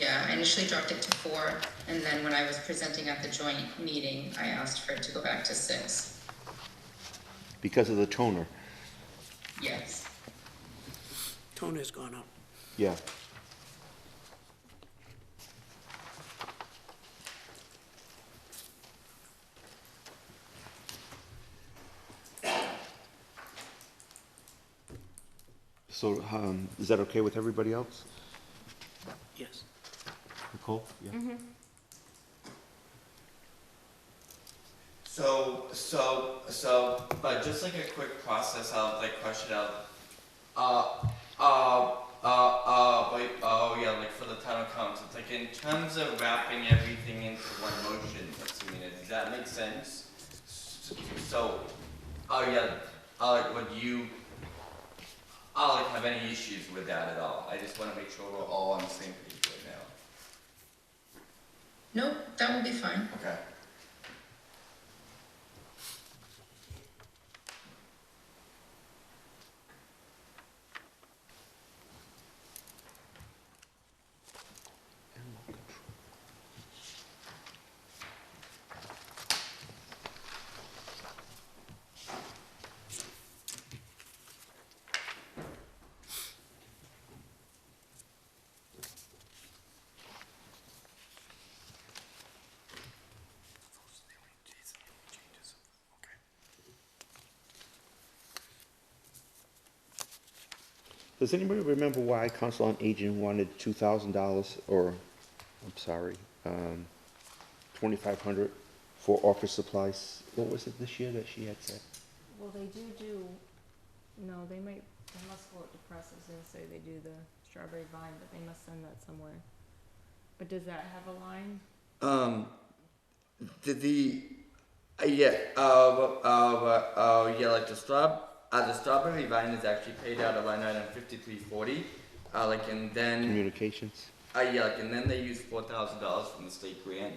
I initially dropped it to 4, and then when I was presenting at the joint meeting, I asked for it to go back to 6. Because of the toner. Yes. Toner's gone up. Yeah. So, is that okay with everybody else? Yes. Nicole? Yeah. But just like a quick process, I'll like question out. Yeah, like for the town accountant, like in terms of wrapping everything into one motion, Selena, does that make sense? So, would you, like have any issues with that at all? I just want to make sure we're all on the same page right now. Nope, that will be fine. Okay. Does anybody remember why Council on Aging wanted $2,000 or, I'm sorry, 2,500 for office supplies? What was it this year that she had said? Well, they no, they must go out to presses and say they do the strawberry vine, but they must send that somewhere. But does that have a line? Like the strawberry vine is actually paid out of line item 5340. And then Communications? and then they use $4,000 from the state grant.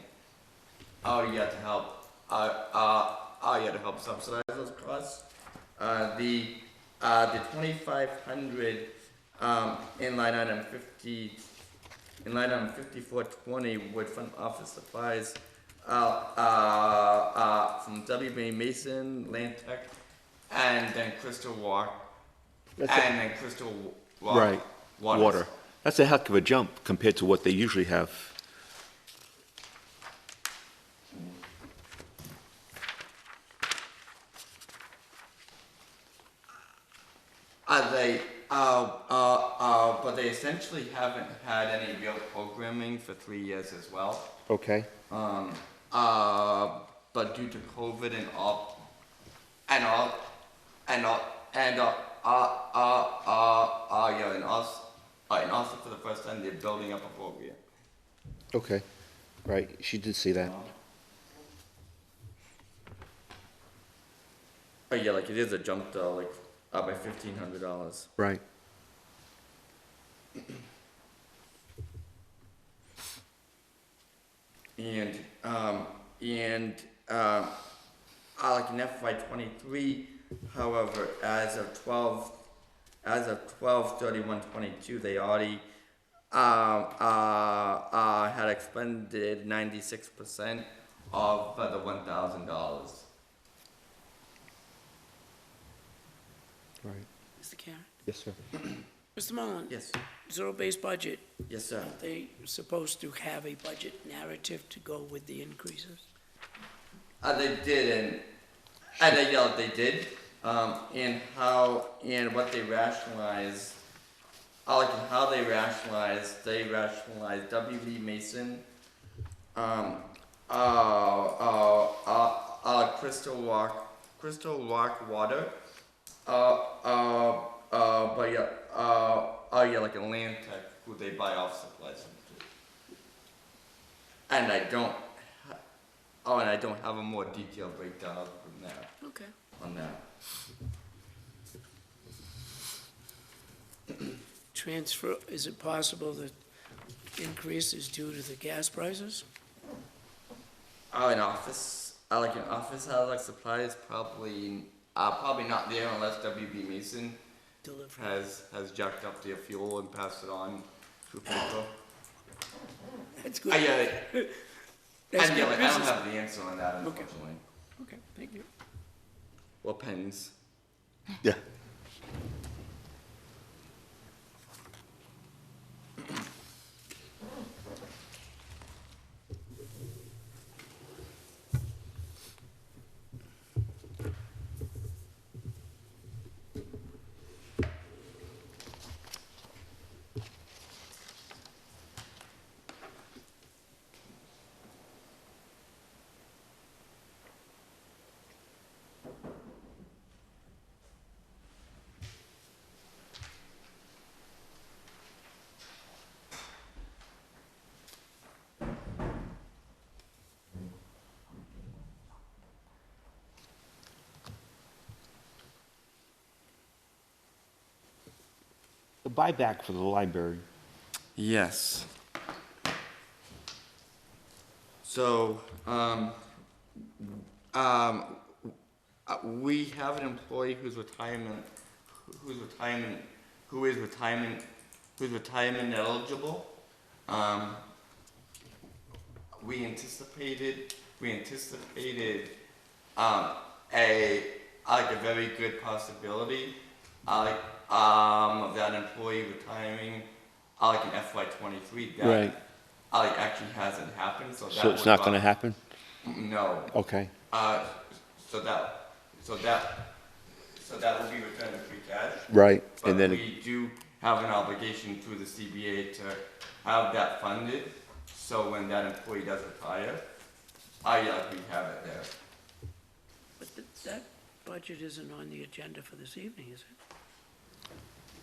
To help. To help subsidize those costs. The 2,500 in line item 5420 would fund office supplies from W.B. Mason, Land Tech, and then Crystal Walk, Right. Water. That's a heck of a jump compared to what they usually have. But they essentially haven't had any real programming for 3 years as well. Okay. But due to COVID and also for the first time they're building up a program. Okay. Right. She did say that. It is a jump though, by $1,500. Right. And in FY23, however, as of 12/31/22, they already had expended 96% of the $1,000. Right. Mr. Karen? Yes, sir. Mr. Mullin? Yes. Zero-based budget, Yes, sir. are they supposed to have a budget narrative to go with the increases? They did, they did, and what they rationalized, like how they rationalized WB Mason, Crystal Rock Water, like Atlantic, who they buy off supplies from. And I don't have a more detailed breakdown from that, Okay. on that. Transfer, is it possible that increase is due to the gas prices? An office supplies, probably not there unless WB Mason Delivery. has jacked up their fuel and passed it on to people. That's good. I That's good don't business. have the answer on that, unfortunately. Okay, thank you. Well, pens. Yeah. The buyback for the library. Yes. So, we have an employee who's retirement eligible. We anticipated, a very good possibility, of that employee retiring, in FY '23. That, Right. Actually hasn't happened, so that So it's would not bu- gonna happen? No. Okay. So that will be returned to free cash. Right, But and then, we do have an obligation through the CBA to have that funded, so when that employee does retire, we have it there. But that budget isn't on the agenda for this evening, is it?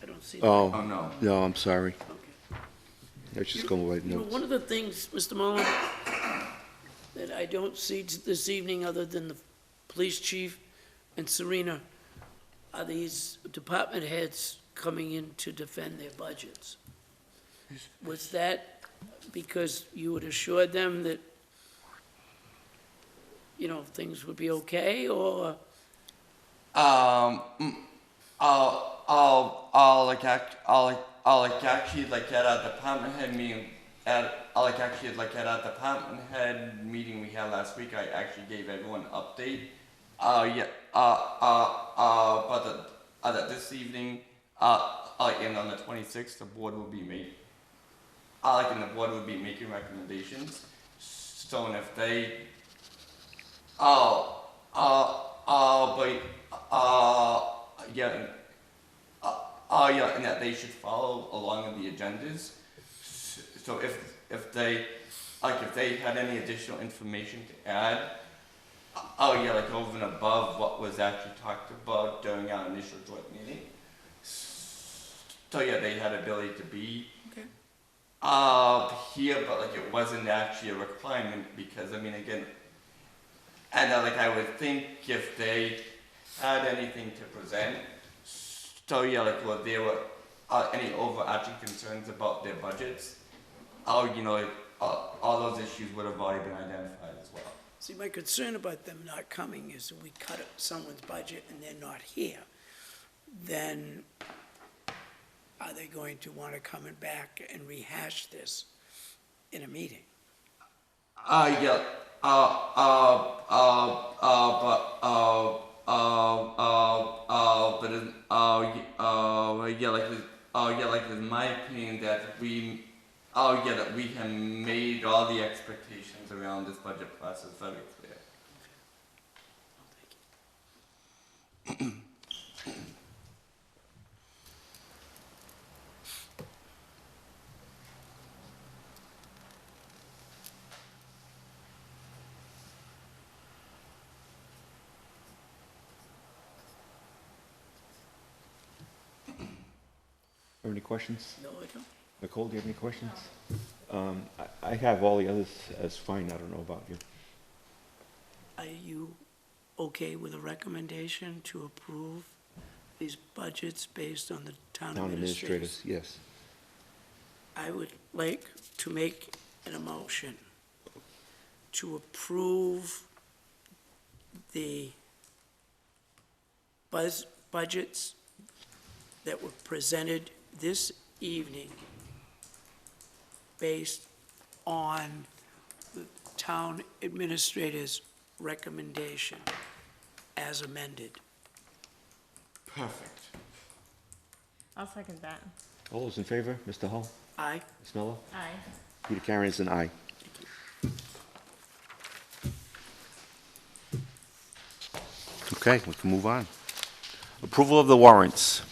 I don't see that. Oh, oh, no. no, I'm sorry. Okay. I was just gonna write You know, notes. one of the things, Mr. Mullin, that I don't see this evening, other than the police chief and Serena, are these department heads coming in to defend their budgets. Was that because you had assured them that, things would be okay, or? At our department head meeting, at our department head meeting we had last week, I actually gave everyone an update. That this evening, and on the 26th, the board will be making recommendations. So, and if they, and that they should follow along in the agendas. So if they had any additional information to add, over and above what was actually talked about during our initial joint meeting. So they had ability to be Okay. here, but it wasn't actually a requirement because again, and I would think if they had anything to present, so well, there were any overarching concerns about their budgets, all those issues would have already been identified as well. See, my concern about them not coming is if we cut someone's budget and they're not here, then are they going to want to come back and rehash this in a meeting? oh yeah, like in my opinion that we, oh yeah, that we have made all the expectations around this budget process very clear. Any questions? No, I don't. Nicole, do you have any questions? I have all the others as fine, I don't know about you. Are you okay with a recommendation to approve these budgets based on the town Town administrators? administrators, yes. I would like to make an emotion to approve the budgets that were presented this evening based on the town administrator's recommendation as amended. Perfect. I'll second that. All those in favor? Mr. Hull? Aye? Ms. Miller? Aye. Peter Karen is an aye. Okay, we can move on. Approval of the warrants.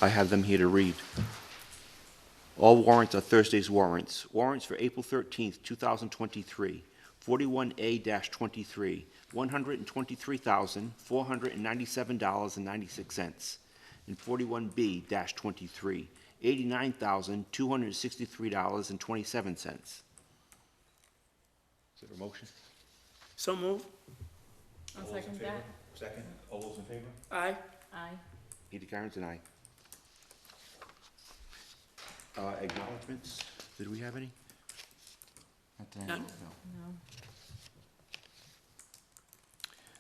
I have them here to read. All warrants are Thursday's warrants. Warrants for April 13th, 2023, 41A-23, $123,497.96. And 41B-23, $89,263.27. Is there a motion? So move. I'll second that. Second. All those in favor? Aye? Aye. Peter Karen's and I. Acknowledgements, did we have any? None?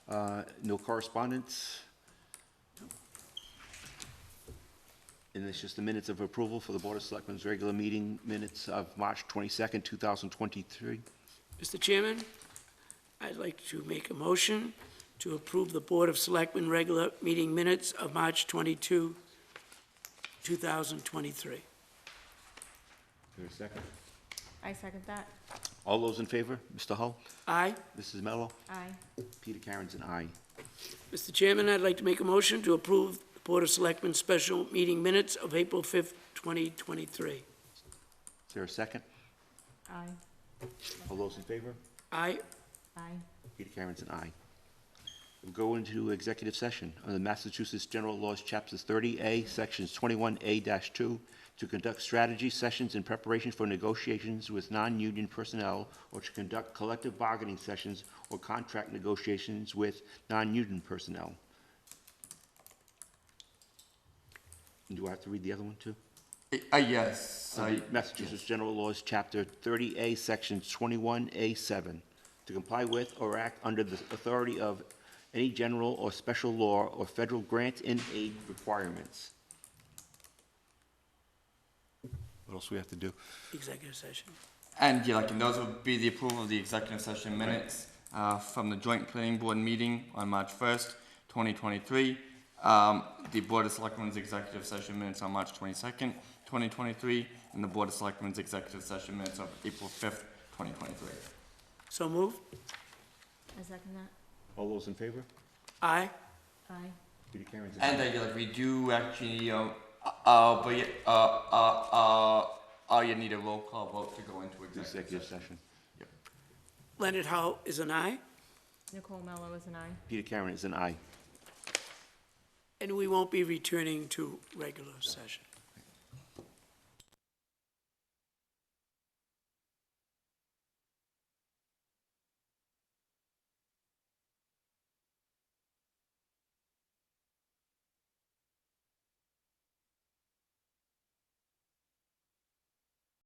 No. No correspondence? And it's just the minutes of approval for the Board of Selectmen's regular meeting minutes of March 22nd, 2023. Mr. Chairman, I'd like to make a motion to approve the Board of Selectmen regular meeting minutes of March 22, 2023. Is there a second? I second that. All those in favor? Mr. Hull? Aye? Mrs. Mello? Aye. Peter Karen's an aye. Mr. Chairman, I'd like to make a motion to approve the Board of Selectmen special meeting minutes of April 5th, 2023. Is there a second? Aye. All those in favor? Aye? Aye. Peter Karen's an aye. We'll go into executive session under Massachusetts General Laws, Chapters 30A, Sections 21A-2, to conduct strategy sessions in preparation for negotiations with non-union personnel, or to conduct collective bargaining sessions or contract negotiations with non-union personnel. And do I have to read the other one too? Yes. Massachusetts General Laws, Chapter 30A, Section 21A7, to comply with or act under the authority of any general or special law or federal grant and aid requirements. What else do we have to do? Executive session. And yeah, like, and those would be the approval of the executive session minutes from the joint planning board meeting on March 1st, 2023. The Board of Selectmen's executive session minutes on March 22nd, 2023, and the Board of Selectmen's executive session minutes of April 5th, 2023. So move. I second that. All those in favor? Aye? Aye. Peter Karen's an And aye. like, we do actually, you need a roll call vote to go into Executive session. Leonard Howe is an aye, Nicole Mello is an aye. Peter Karen is an aye. and we won't be returning to regular session.